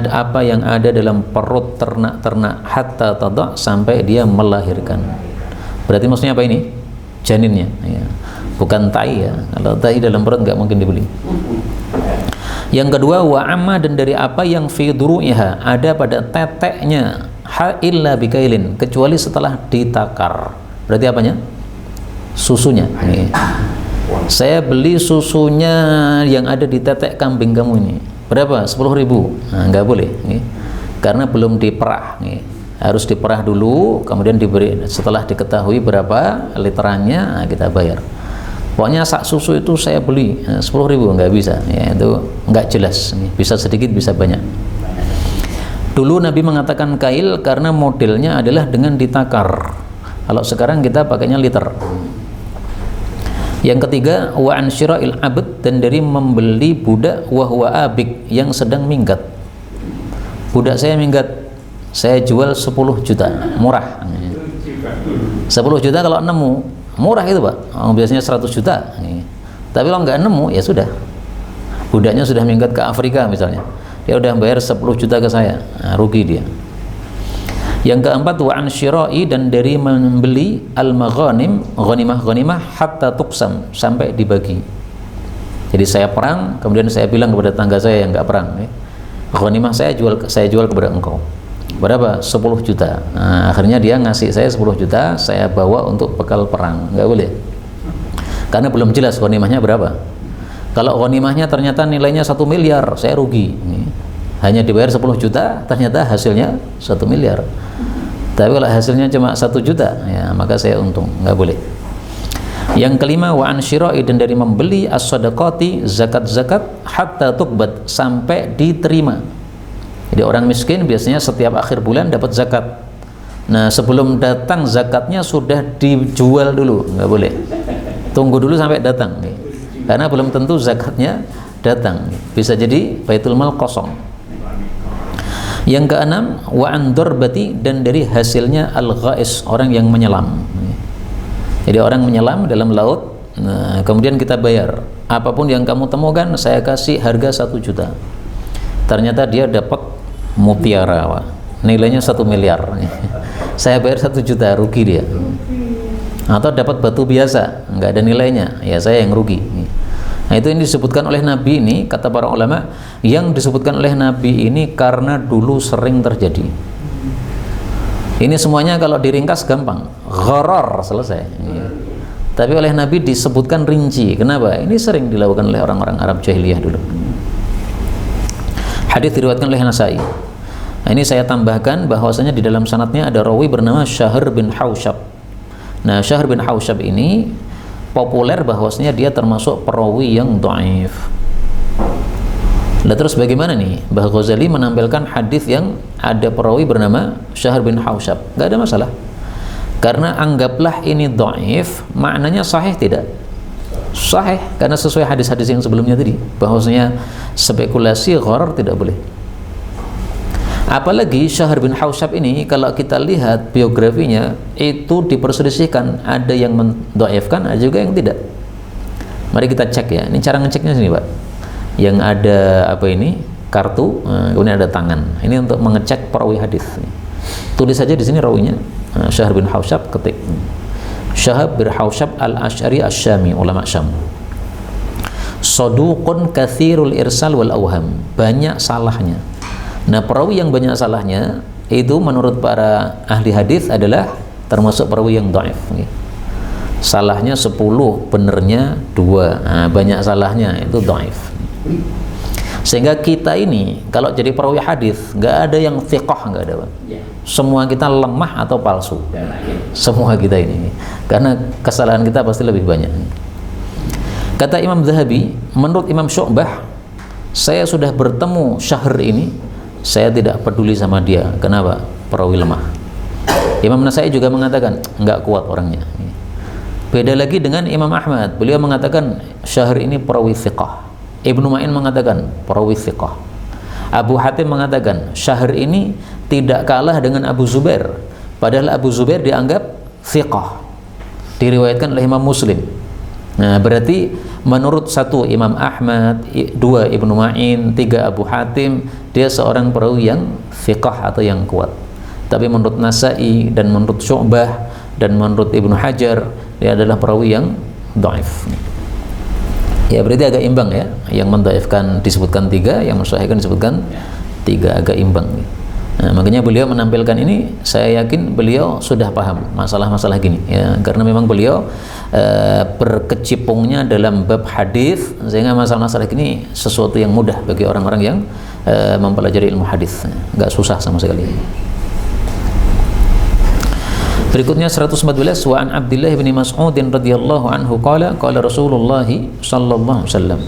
apa yang ada dalam perut ternak-ternak hatta tada sampai dia melahirkan. Berarti maksudnya apa ini? Janinnya ya. Bukan tai ya. Kalau tai dalam perut enggak mungkin dibeli. Yang kedua wa amma dan dari apa yang fi duru'iha ada pada teteknya ha illa bikailin kecuali setelah ditakar. Berarti apanya? Susunya. Nih. Saya beli susunya yang ada di tetek kambing kamu ini. Berapa? 10.000. Nah, nggak boleh. Nih. Karena belum diperah. Nih. Harus diperah dulu, kemudian diberi. Setelah diketahui berapa literannya, nah, kita bayar. Pokoknya sak susu itu saya beli 10.000, nggak bisa. Ya, itu nggak jelas. Nih. Bisa sedikit, bisa banyak. Dulu Nabi mengatakan kail karena modelnya adalah dengan ditakar. Kalau sekarang kita pakainya liter. Yang ketiga wa an syira'il abd dan dari membeli budak wa huwa abik yang sedang minggat. Budak saya minggat, saya jual 10 juta, murah. 10 juta kalau nemu, murah itu Pak. Biasanya 100 juta. Tapi kalau nggak nemu ya sudah. Budaknya sudah minggat ke Afrika misalnya. Dia udah bayar 10 juta ke saya, nah, rugi dia. Yang keempat wa an syira'i dan dari membeli al-maghanim, ghanimah hatta tuqsam sampai dibagi. Jadi saya perang, kemudian saya bilang kepada tangga saya yang enggak perang, ghanimah saya jual kepada engkau. Berapa? 10 juta. Nah, akhirnya dia ngasih saya 10 juta, saya bawa untuk bekal perang. Enggak boleh. Karena belum jelas ghanimahnya berapa. Kalau ghanimahnya ternyata nilainya 1 miliar, saya rugi. Hanya dibayar 10 juta, ternyata hasilnya 1 miliar. Tapi kalau hasilnya cuma 1 juta, ya maka saya untung. Nggak boleh. Yang kelima wa an syira'i dan dari membeli as-shadaqati, zakat-zakat hatta tuqbad sampai diterima. Jadi orang miskin biasanya setiap akhir bulan dapat zakat. Nah, sebelum datang zakatnya sudah dijual dulu, nggak boleh. Tunggu dulu sampai datang. Karena belum tentu zakatnya datang, bisa jadi baitul mal kosong. Yang keenam wa an darbati dan dari hasilnya al-ghais, orang yang menyelam. Jadi orang menyelam dalam laut, nah, kemudian kita bayar apapun yang kamu temukan, saya kasih harga 1 juta. Ternyata dia dapat mutiara, Pak. Nilainya 1 miliar. Saya bayar 1 juta, rugi dia. Atau dapat batu biasa, nggak ada nilainya, ya saya yang rugi. Nah, itu yang disebutkan oleh Nabi ini, kata para ulama, yang disebutkan oleh Nabi ini karena dulu sering terjadi. Ini semuanya kalau diringkas gampang, gharar, selesai. tapi oleh Nabi disebutkan rinci. Kenapa? Ini sering dilakukan oleh orang-orang Arab jahiliyah dulu. Hadis diriwayatkan oleh Nasai. Nah, ini saya tambahkan bahwasanya di dalam sanadnya ada rawi bernama Syahr bin Hausyab. Nah, Syahr bin Hausyab ini populer bahwasanya dia termasuk perawi yang dhaif. Nah, terus bagaimana nih? Mbah Ghazali menampilkan hadis yang ada perawi bernama Syahr bin Hausyab. Gak ada masalah. Karena anggaplah ini dhaif, maknanya sahih tidak? Sahih, karena sesuai hadis-hadis yang sebelumnya tadi, bahwasanya spekulasi gharar tidak boleh. Apalagi Syahr bin Hausyab ini kalau kita lihat biografinya itu diperselisihkan, ada yang mendhaifkan, ada juga yang tidak. Mari kita cek ya. Ini cara ngeceknya sini, Pak. Yang ada apa ini? Kartu, kemudian ada tangan. Ini untuk mengecek perawi hadis. Tulis saja di sini rawinya. Syahr bin Hausyab, ketik. Syahr bin Hausyab al-Asy'ari asy-Syami, ulama Syam. Saduqun katsirul irsal wal awham. Banyak salahnya. Nah, perawi yang banyak salahnya itu menurut para ahli hadis adalah termasuk perawi yang dhaif. Salahnya 10, benernya 2. Nah, banyak salahnya itu dhaif. Sehingga kita ini kalau jadi perawi hadis nggak ada yang thiqah, nggak ada, Pak. Semua kita lemah atau palsu. Semua kita ini. Karena kesalahan kita pasti lebih banyak. Kata Imam Zahabi, menurut Imam Syu'bah, saya sudah bertemu Syahr ini, saya tidak peduli sama dia. Kenapa? Perawi lemah. Imam Nasai juga mengatakan nggak kuat orangnya. Beda lagi dengan Imam Ahmad, beliau mengatakan Syahr ini perawi thiqah. Ibnu Ma'in mengatakan perawi thiqah. Abu Hatim mengatakan Syahr ini tidak kalah dengan Abu Zubair, padahal Abu Zubair dianggap thiqah, diriwayatkan oleh Imam Muslim. Nah, berarti menurut 1 Imam Ahmad, 2 Ibnu Ma'in, 3 Abu Hatim, dia seorang perawi yang thiqah atau yang kuat. Tapi menurut Nasai dan menurut Syu'bah dan menurut Ibnu Hajar, dia adalah perawi yang dhaif. Ya, berarti agak imbang ya. Yang mendhaifkan disebutkan 3, yang mensahihkan disebutkan 3, agak imbang. Nah, makanya beliau menampilkan ini, saya yakin beliau sudah paham masalah-masalah gini ya, karena memang beliau berkecimpungnya dalam bab hadis, sehingga masalah-masalah gini sesuatu yang mudah bagi orang-orang yang mempelajari ilmu hadis, nggak susah sama sekali. Berikutnya 114, wa an Abdullah bin Mas'ud radhiyallahu anhu qala qala Rasulullah sallallahu alaihi wasallam,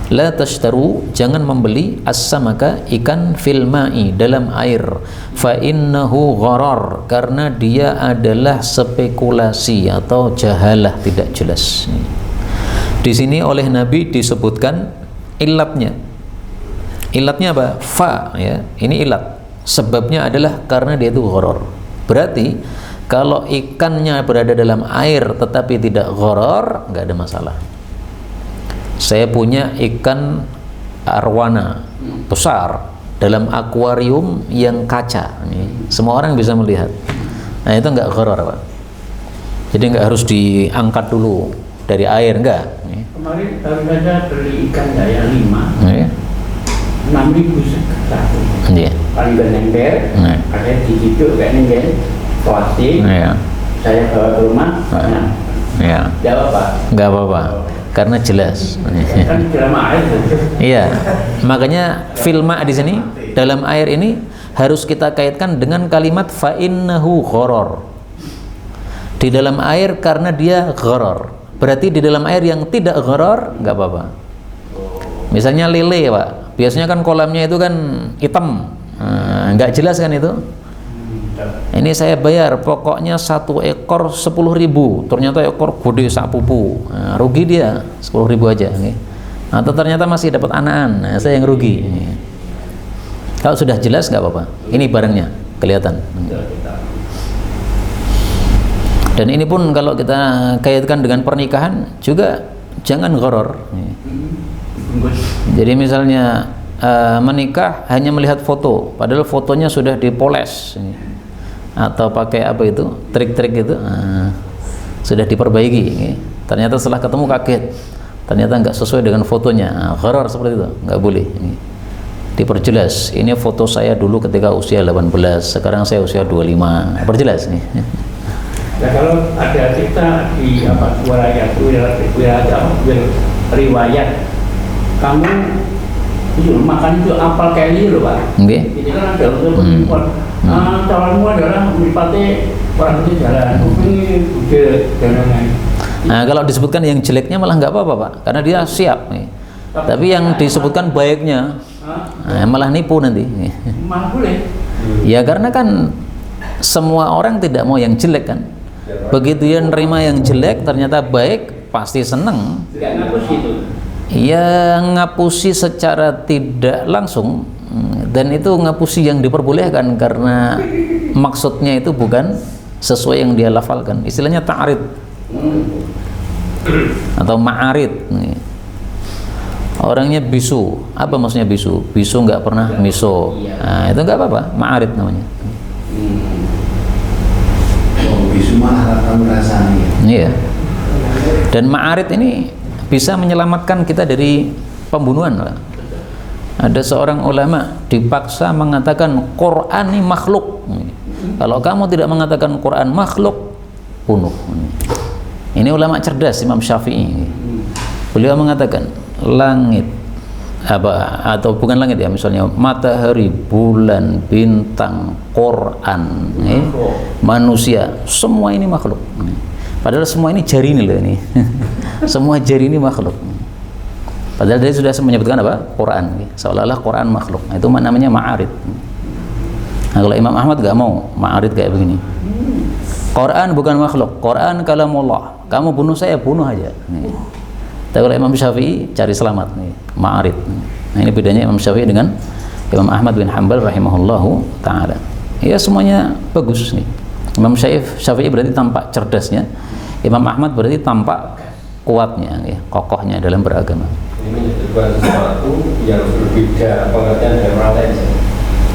la tashtaru, jangan membeli as-samaka, ikan, fil ma'i, dalam air, fa innahu gharar, karena dia adalah spekulasi atau jahalah, tidak jelas. Di sini oleh Nabi disebutkan ilatnya. Ilatnya apa? Fa ya. Ini ilat. Sebabnya adalah karena dia itu gharar. Berarti kalau ikannya berada dalam air tetapi tidak gharar, nggak ada masalah. Saya punya ikan arwana besar dalam akuarium yang kaca, ini semua orang bisa melihat. Nah, itu nggak gharar, Pak. Jadi nggak harus diangkat dulu dari air, enggak. Kemarin baru saja beli ikan daya 5, 6.000 satu. Iya. Paling berember, ada di situ kayak nengger. Plastik, saya bawa ke rumah. Ya. Gak apa-apa. Gak apa-apa, karena jelas. Kan dalam air. Iya, makanya filma di sini dalam air ini harus kita kaitkan dengan kalimat fa innahu gharar. Di dalam air karena dia gharar. Berarti di dalam air yang tidak gharar nggak apa-apa. Misalnya lele, Pak. Biasanya kan kolamnya itu kan hitam, nggak jelas kan itu. Ini saya bayar, pokoknya 1 ekor 10.000, ternyata ekor gede sak pupu, nah, rugi dia 10.000 aja, okay? Atau ternyata masih dapat anakan, nah, saya yang rugi. Kalau sudah jelas nggak apa-apa, ini barangnya kelihatan. Dan ini pun kalau kita kaitkan dengan pernikahan juga jangan gharar. Jadi misalnya menikah hanya melihat foto, padahal fotonya sudah dipoles. Atau pakai apa itu, trik-trik itu, sudah diperbaiki. Ternyata setelah ketemu kaget, ternyata nggak sesuai dengan fotonya. Gharar seperti itu, nggak boleh. Diperjelas, ini foto saya dulu ketika usia 18, sekarang saya usia 25. Perjelas nih. Nah, kalau ada kita di apa suara ya riwayat, kamu itu makan itu apal kayak ini loh Pak. Nggih. Ini kan ada untuk penipuan. Calonmu adalah meripati orang itu jalan. Ini udah jalan. Nah, kalau disebutkan yang jeleknya malah nggak apa-apa Pak, karena dia siap nih. Tapi yang disebutkan baiknya, malah nipu nanti. Malah boleh. Ya karena kan semua orang tidak mau yang jelek kan. Begitu dia nerima yang jelek ternyata baik, pasti seneng. Tidak ngapus itu. Ya ngapusi secara tidak langsung, dan itu ngapusi yang diperbolehkan karena maksudnya itu bukan sesuai yang dia lafalkan. Istilahnya ta'arid atau ma'arid. Orangnya bisu, apa maksudnya bisu? Bisu nggak pernah miso. Nah, itu nggak apa-apa, ma'arid namanya. Bisu malah kamu rasanya. Iya. Dan ma'arid ini bisa menyelamatkan kita dari pembunuhan. Ada seorang ulama dipaksa mengatakan Quran ini makhluk. Kalau kamu tidak mengatakan Quran makhluk, bunuh. Ini ulama cerdas, Imam Syafi'i. Beliau mengatakan langit atau bukan langit ya, misalnya matahari, bulan, bintang, Quran, manusia, semua ini makhluk. Padahal semua ini jari ini loh ini. Semua jari ini makhluk. Padahal dia sudah menyebutkan apa? Quran. Seolah-olah Quran makhluk. Itu namanya ma'arid. Nah, kalau Imam Ahmad gak mau ma'arid kayak begini. Quran bukan makhluk. Quran kalamullah. Kamu bunuh saya, bunuh aja. Tapi kalau Imam Syafi'i cari selamat. Ma'arid. Nah, ini bedanya Imam Syafi'i dengan Imam Ahmad bin Hanbal rahimahullahu ta'ala. Ya semuanya bagus nih. Imam Syafi'i berarti tampak cerdasnya. Imam Ahmad berarti tampak kuatnya, ya, kokohnya dalam beragama. Ini menyebutkan sesuatu yang berbeda pengertian dari orang lain.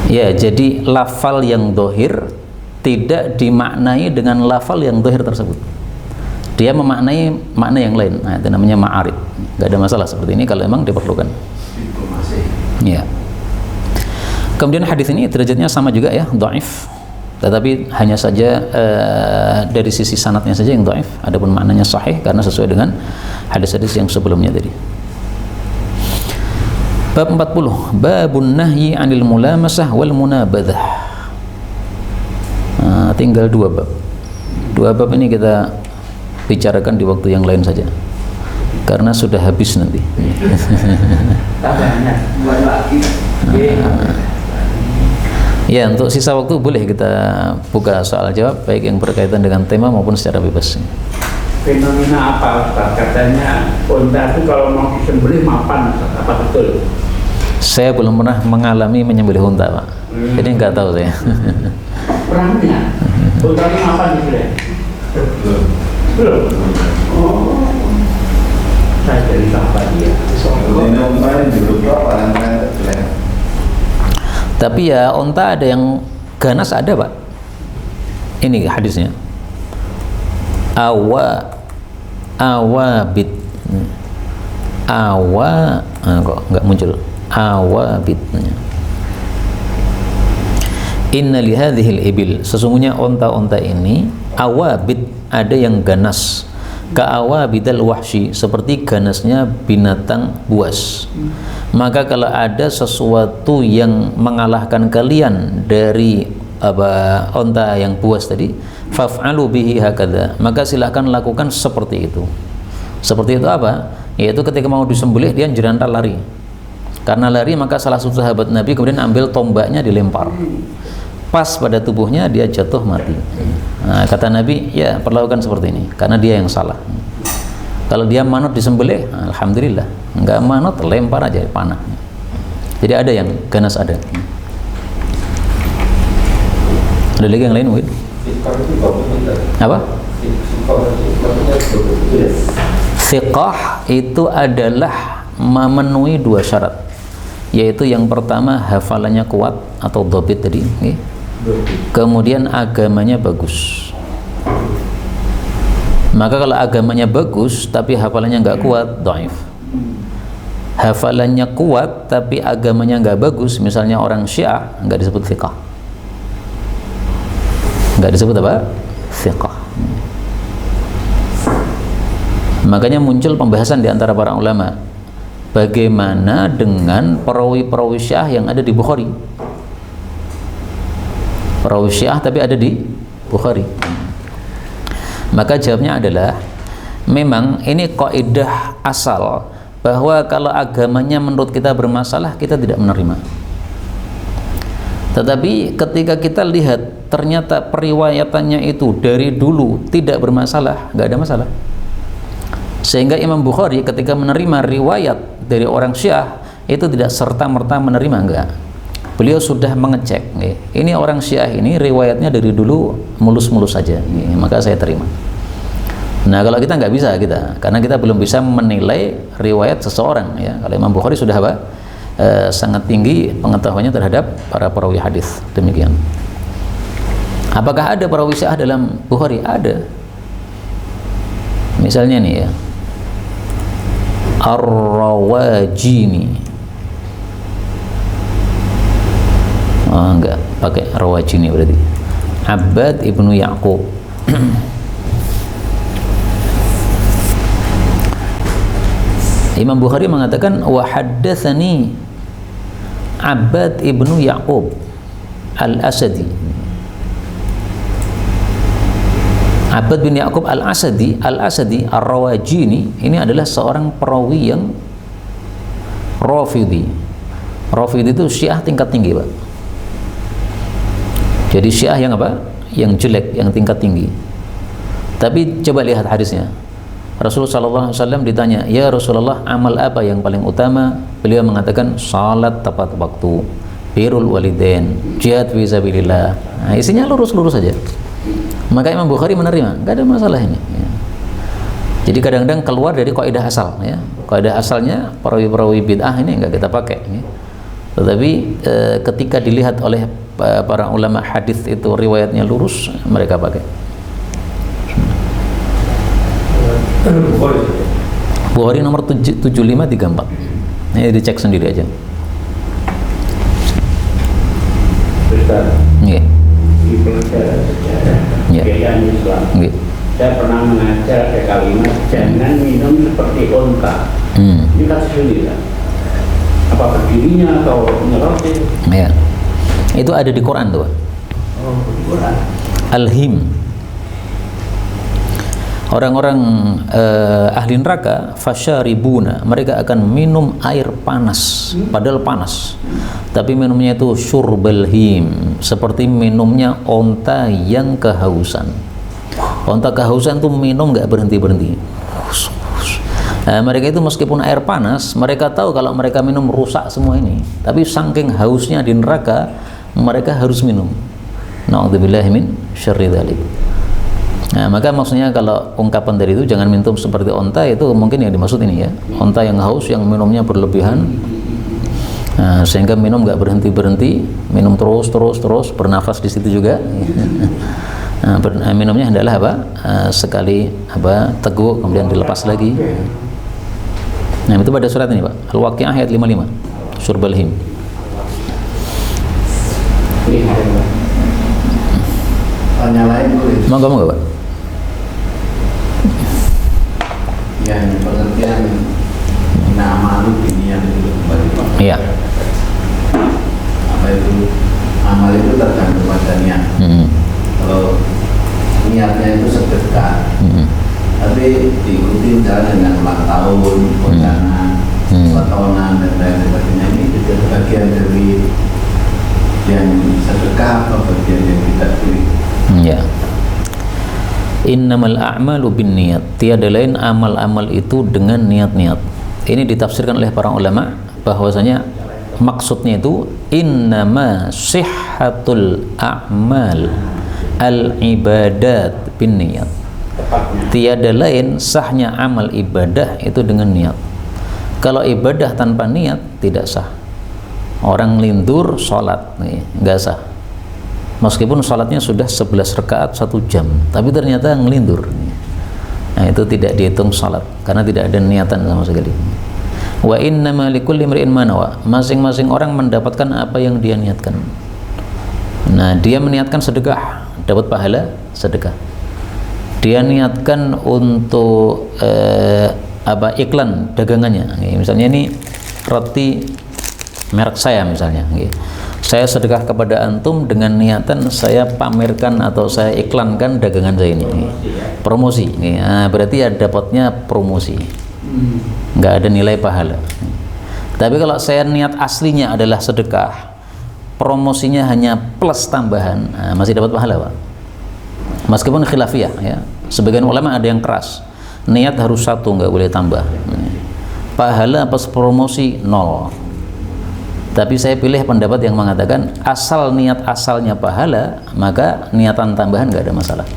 Ya, jadi lafal yang dohir tidak dimaknai dengan lafal yang dohir tersebut. Dia memaknai makna yang lain. Nah, itu namanya ma'arid. Gak ada masalah seperti ini kalau memang diperlukan. Ya. Kemudian hadis ini derajatnya sama juga ya, dhaif. Tetapi hanya saja dari sisi sanadnya saja yang dhaif, adapun maknanya sahih karena sesuai dengan hadis-hadis yang sebelumnya tadi. Bab 40, babun nahyi 'anil mulamasah wal munabadah. Tinggal dua bab. Dua bab ini kita bicarakan di waktu yang lain saja. Karena sudah habis nanti. Banyak buat lagi. Ya, untuk sisa waktu boleh kita buka soal jawab baik yang berkaitan dengan tema maupun secara bebas. Fenomena apa Ustaz? Katanya unta itu kalau mau disembelih mapan, apa betul? Saya belum pernah mengalami menyembelih unta, Pak. Jadi nggak tahu saya. Perangnya, unta ini mapan gitu ya? Belum. Oh, saya dari sahabat dia. Tapi ya unta ada yang ganas ada Pak. Ini hadisnya. Awabit. Kok nggak muncul. Awabit. Inna lihadhil ibil. Sesungguhnya unta-unta ini awabit, ada yang ganas. Ka'awabidal wahsy, seperti ganasnya binatang buas. Maka kalau ada sesuatu yang mengalahkan kalian dari unta yang buas tadi, faf'alu bihi hakadha, maka silahkan lakukan seperti itu. Seperti itu apa? Yaitu ketika mau disembelih dia jerantal lari. Karena lari maka salah satu sahabat Nabi kemudian ambil tombaknya dilempar. Pas pada tubuhnya dia jatuh mati. Nah, kata Nabi, ya perlakukan seperti ini karena dia yang salah. Kalau dia manut disembelih, alhamdulillah. Enggak manut, lempar aja panah. Jadi ada yang ganas ada. Ada lagi yang lain mungkin? Apa? Thiqah itu adalah memenuhi dua syarat, yaitu yang pertama hafalannya kuat atau dhabit tadi, kemudian agamanya bagus. Maka kalau agamanya bagus tapi hafalannya nggak kuat, dhaif. Hafalannya kuat tapi agamanya nggak bagus, misalnya orang Syiah, nggak disebut thiqah. Nggak disebut apa? Thiqah. Makanya muncul pembahasan di antara para ulama, bagaimana dengan perawi-perawi Syiah yang ada di Bukhari. Perawi Syiah tapi ada di Bukhari. Maka jawabnya adalah, memang ini kaidah asal bahwa kalau agamanya menurut kita bermasalah, kita tidak menerima. Tetapi ketika kita lihat ternyata periwayatannya itu dari dulu tidak bermasalah, nggak ada masalah. Sehingga Imam Bukhari ketika menerima riwayat dari orang Syiah itu tidak serta-merta menerima, enggak. Beliau sudah mengecek, ini orang Syiah ini riwayatnya dari dulu mulus-mulus saja, maka saya terima. Nah, kalau kita nggak bisa, karena kita belum bisa menilai riwayat seseorang, ya. Kalau Imam Bukhari sudah apa? Sangat tinggi pengetahuannya terhadap para perawi hadis. Demikian. Apakah ada perawi Syiah dalam Bukhari? Ada. Misalnya nih ya, Ar-Rawajini. Oh, enggak pakai Rawajini berarti. Abbad ibnu Ya'qub. Imam Bukhari mengatakan wa haddatsani Abbad ibnu Ya'qub al-Asadi. Abbad bin Ya'qub al-Asadi, Ar-Rawajini, ini adalah seorang perawi yang Rafidhi. Rafidhi itu Syiah tingkat tinggi, Pak. Jadi Syiah yang apa? Yang jelek, yang tingkat tinggi. Tapi coba lihat hadisnya. Rasulullah SAW ditanya, ya Rasulullah, amal apa yang paling utama? Beliau mengatakan, salat tepat waktu, birrul walidain, jihad fi sabilillah. Nah, isinya lurus-lurus saja. Maka Imam Bukhari menerima, nggak ada masalah ini. Ya. Jadi kadang-kadang keluar dari kaidah asal, ya. Kaidah asalnya perawi-perawi bid'ah ini nggak kita pakai. Ya. Tetapi ketika dilihat oleh para ulama hadis itu riwayatnya lurus, mereka pakai. Bukhari nomor 7534. Ini dicek sendiri aja. Nggih. Di pelajaran sejarah Ya. kekayaan Islam, saya pernah mengajar ada kalimat jangan minum seperti onta. Ini kan sulit, apa berdirinya atau menyerotin? Ya. Itu ada di Quran tuh. Oh, di Quran. Al-Him. Orang-orang ahli neraka fasyaribuna, mereka akan minum air panas, padahal panas, tapi minumnya itu syurbal him, seperti minumnya onta yang kehausan. Onta kehausan tuh minum nggak berhenti-berhenti. Mereka itu meskipun air panas, mereka tahu kalau mereka minum rusak semua ini, tapi saking hausnya di neraka, mereka harus minum. Na'udzubillahi min syarri dzalik. Nah, maka maksudnya kalau ungkapan dari itu jangan minum seperti onta, itu mungkin yang dimaksud ini ya, onta yang haus yang minumnya berlebihan, sehingga minum nggak berhenti, minum terus bernafas di situ juga. Minumnya adalah apa? Sekali teguk kemudian dilepas lagi. Nah, itu pada surat ini, Pak, Al-Waqi'ah ayat 55, syurbal him. Tanya lain boleh. Monggo, Pak. Yang pengertian nama lu ini yang itu kembali, Pak. Iya. Apa itu? Amal itu tergantung pada niat. Kalau niatnya itu sedekah, tapi diikuti misalnya dengan ulang tahun, kondangan, potongan dan lain sebagainya, ini juga bagian dari yang sedekah atau bagian yang tidak beri. Ya. Innamal a'malu binniyat, tiada lain amal-amal itu dengan niat-niat. Ini ditafsirkan oleh para ulama bahwasanya maksudnya itu innama sihhatul a'mal al-ibadat binniyat. Tiada lain sahnya amal ibadah itu dengan niat. Kalau ibadah tanpa niat tidak sah. Orang lindur sholat nih, nggak sah. Meskipun sholatnya sudah 11 rakaat 1 jam, tapi ternyata ngelindur. Nah, itu tidak dihitung sholat karena tidak ada niatan sama sekali. Wa innama likulli imri'in ma nawa. Masing-masing orang mendapatkan apa yang dia niatkan. Nah, dia meniatkan sedekah, dapat pahala sedekah. dia niatkan untuk iklan dagangannya. Misalnya ini roti merek saya misalnya. Saya sedekah kepada antum dengan niatan saya pamerkan atau saya iklankan dagangan saya ini. Promosi. Nah, berarti ya dapatnya promosi. Nggak ada nilai pahala. Tapi kalau saya niat aslinya adalah sedekah, promosinya hanya plus tambahan, masih dapat pahala, Pak. Meskipun khilafiyah ya. Sebagian ulama ada yang keras. Niat harus 1, nggak boleh tambah. Pahala pas promosi 0. Tapi saya pilih pendapat yang mengatakan asal niat asalnya pahala, maka niatan tambahan nggak ada masalah.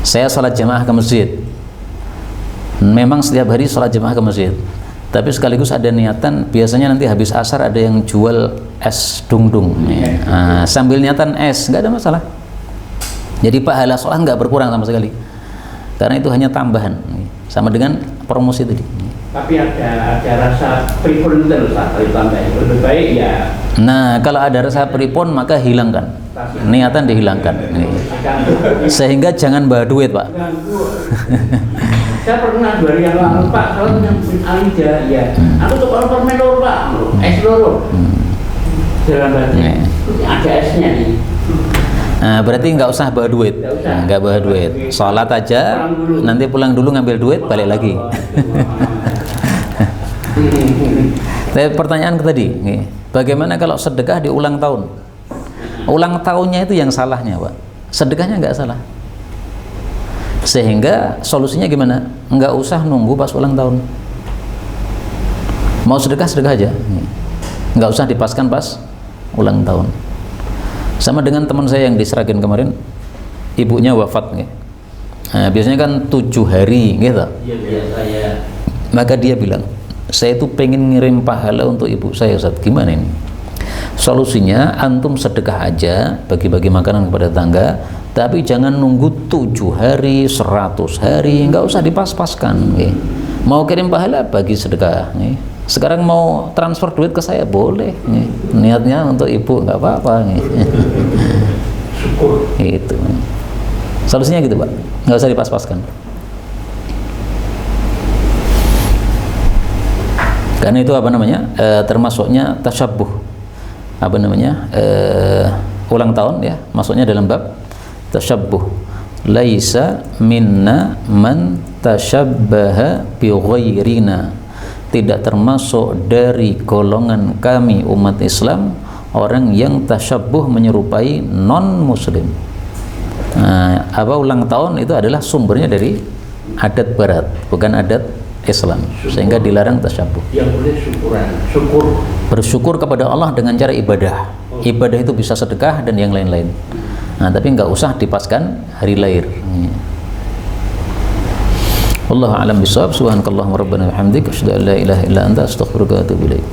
Saya sholat jamaah ke masjid. Memang setiap hari sholat jamaah ke masjid. Tapi sekaligus ada niatan, biasanya nanti habis asar ada yang jual es dung-dung. Sambil niatan es, nggak ada masalah. Jadi pahala sholat nggak berkurang sama sekali, karena itu hanya tambahan, sama dengan promosi tadi. Tapi ada rasa pripun saat tambahan lebih baik ya. Nah, kalau ada rasa pripun maka hilangkan, niatan dihilangkan, sehingga jangan bawa duit, Pak. Saya pernah 2 hari yang lalu, Pak, kalau yang Alija, ya, aku tukar permen lor, Pak, es lor, jalan batu, ada esnya nih. Nah, berarti nggak usah bawa duit, nggak bawa duit, sholat aja, nanti pulang dulu ngambil duit, balik lagi. Tapi pertanyaan tadi, bagaimana kalau sedekah di ulang tahun? Ulang tahunnya itu yang salahnya, Pak. Sedekahnya nggak salah. Sehingga solusinya gimana? Nggak usah nunggu pas ulang tahun. Mau sedekah, sedekah aja. Nggak usah dipaskan pas ulang tahun. Sama dengan teman saya yang di Sragen kemarin, ibunya wafat. Nah, biasanya kan 7 hari gitu. Iya, biasa ya. Maka dia bilang, saya itu pengen ngirim pahala untuk ibu saya, Ustaz. Gimana ini? Solusinya antum sedekah aja, bagi-bagi makanan kepada tetangga, tapi jangan nunggu 7 hari, 100 hari, nggak usah dipas-paskan. Mau kirim pahala, bagi sedekah. Sekarang mau transfer duit ke saya, boleh. Niatnya untuk ibu, nggak apa-apa. Syukur. Itu. Solusinya gitu, Pak. Nggak usah dipas-paskan. Karena itu apa namanya? Termasuknya tasyabbuh. Apa namanya? Ulang tahun ya, masuknya dalam bab tasyabbuh. Laisa minna man tasyabbaha bi ghairina. Tidak termasuk dari golongan kami umat Islam orang yang tasyabbuh menyerupai non muslim. Nah, apa ulang tahun itu adalah sumbernya dari adat barat, bukan adat Islam, sehingga dilarang tasyabbuh. Yang boleh syukur. Bersyukur kepada Allah dengan cara ibadah. Ibadah itu bisa sedekah dan yang lain-lain. Nah, tapi nggak usah dipaskan hari lahir. Wallahu a'lam bishawab. Subhanakallahumma rabbana wa bihamdika asyhadu an la ilaha illa anta astaghfiruka wa atubu ilaik.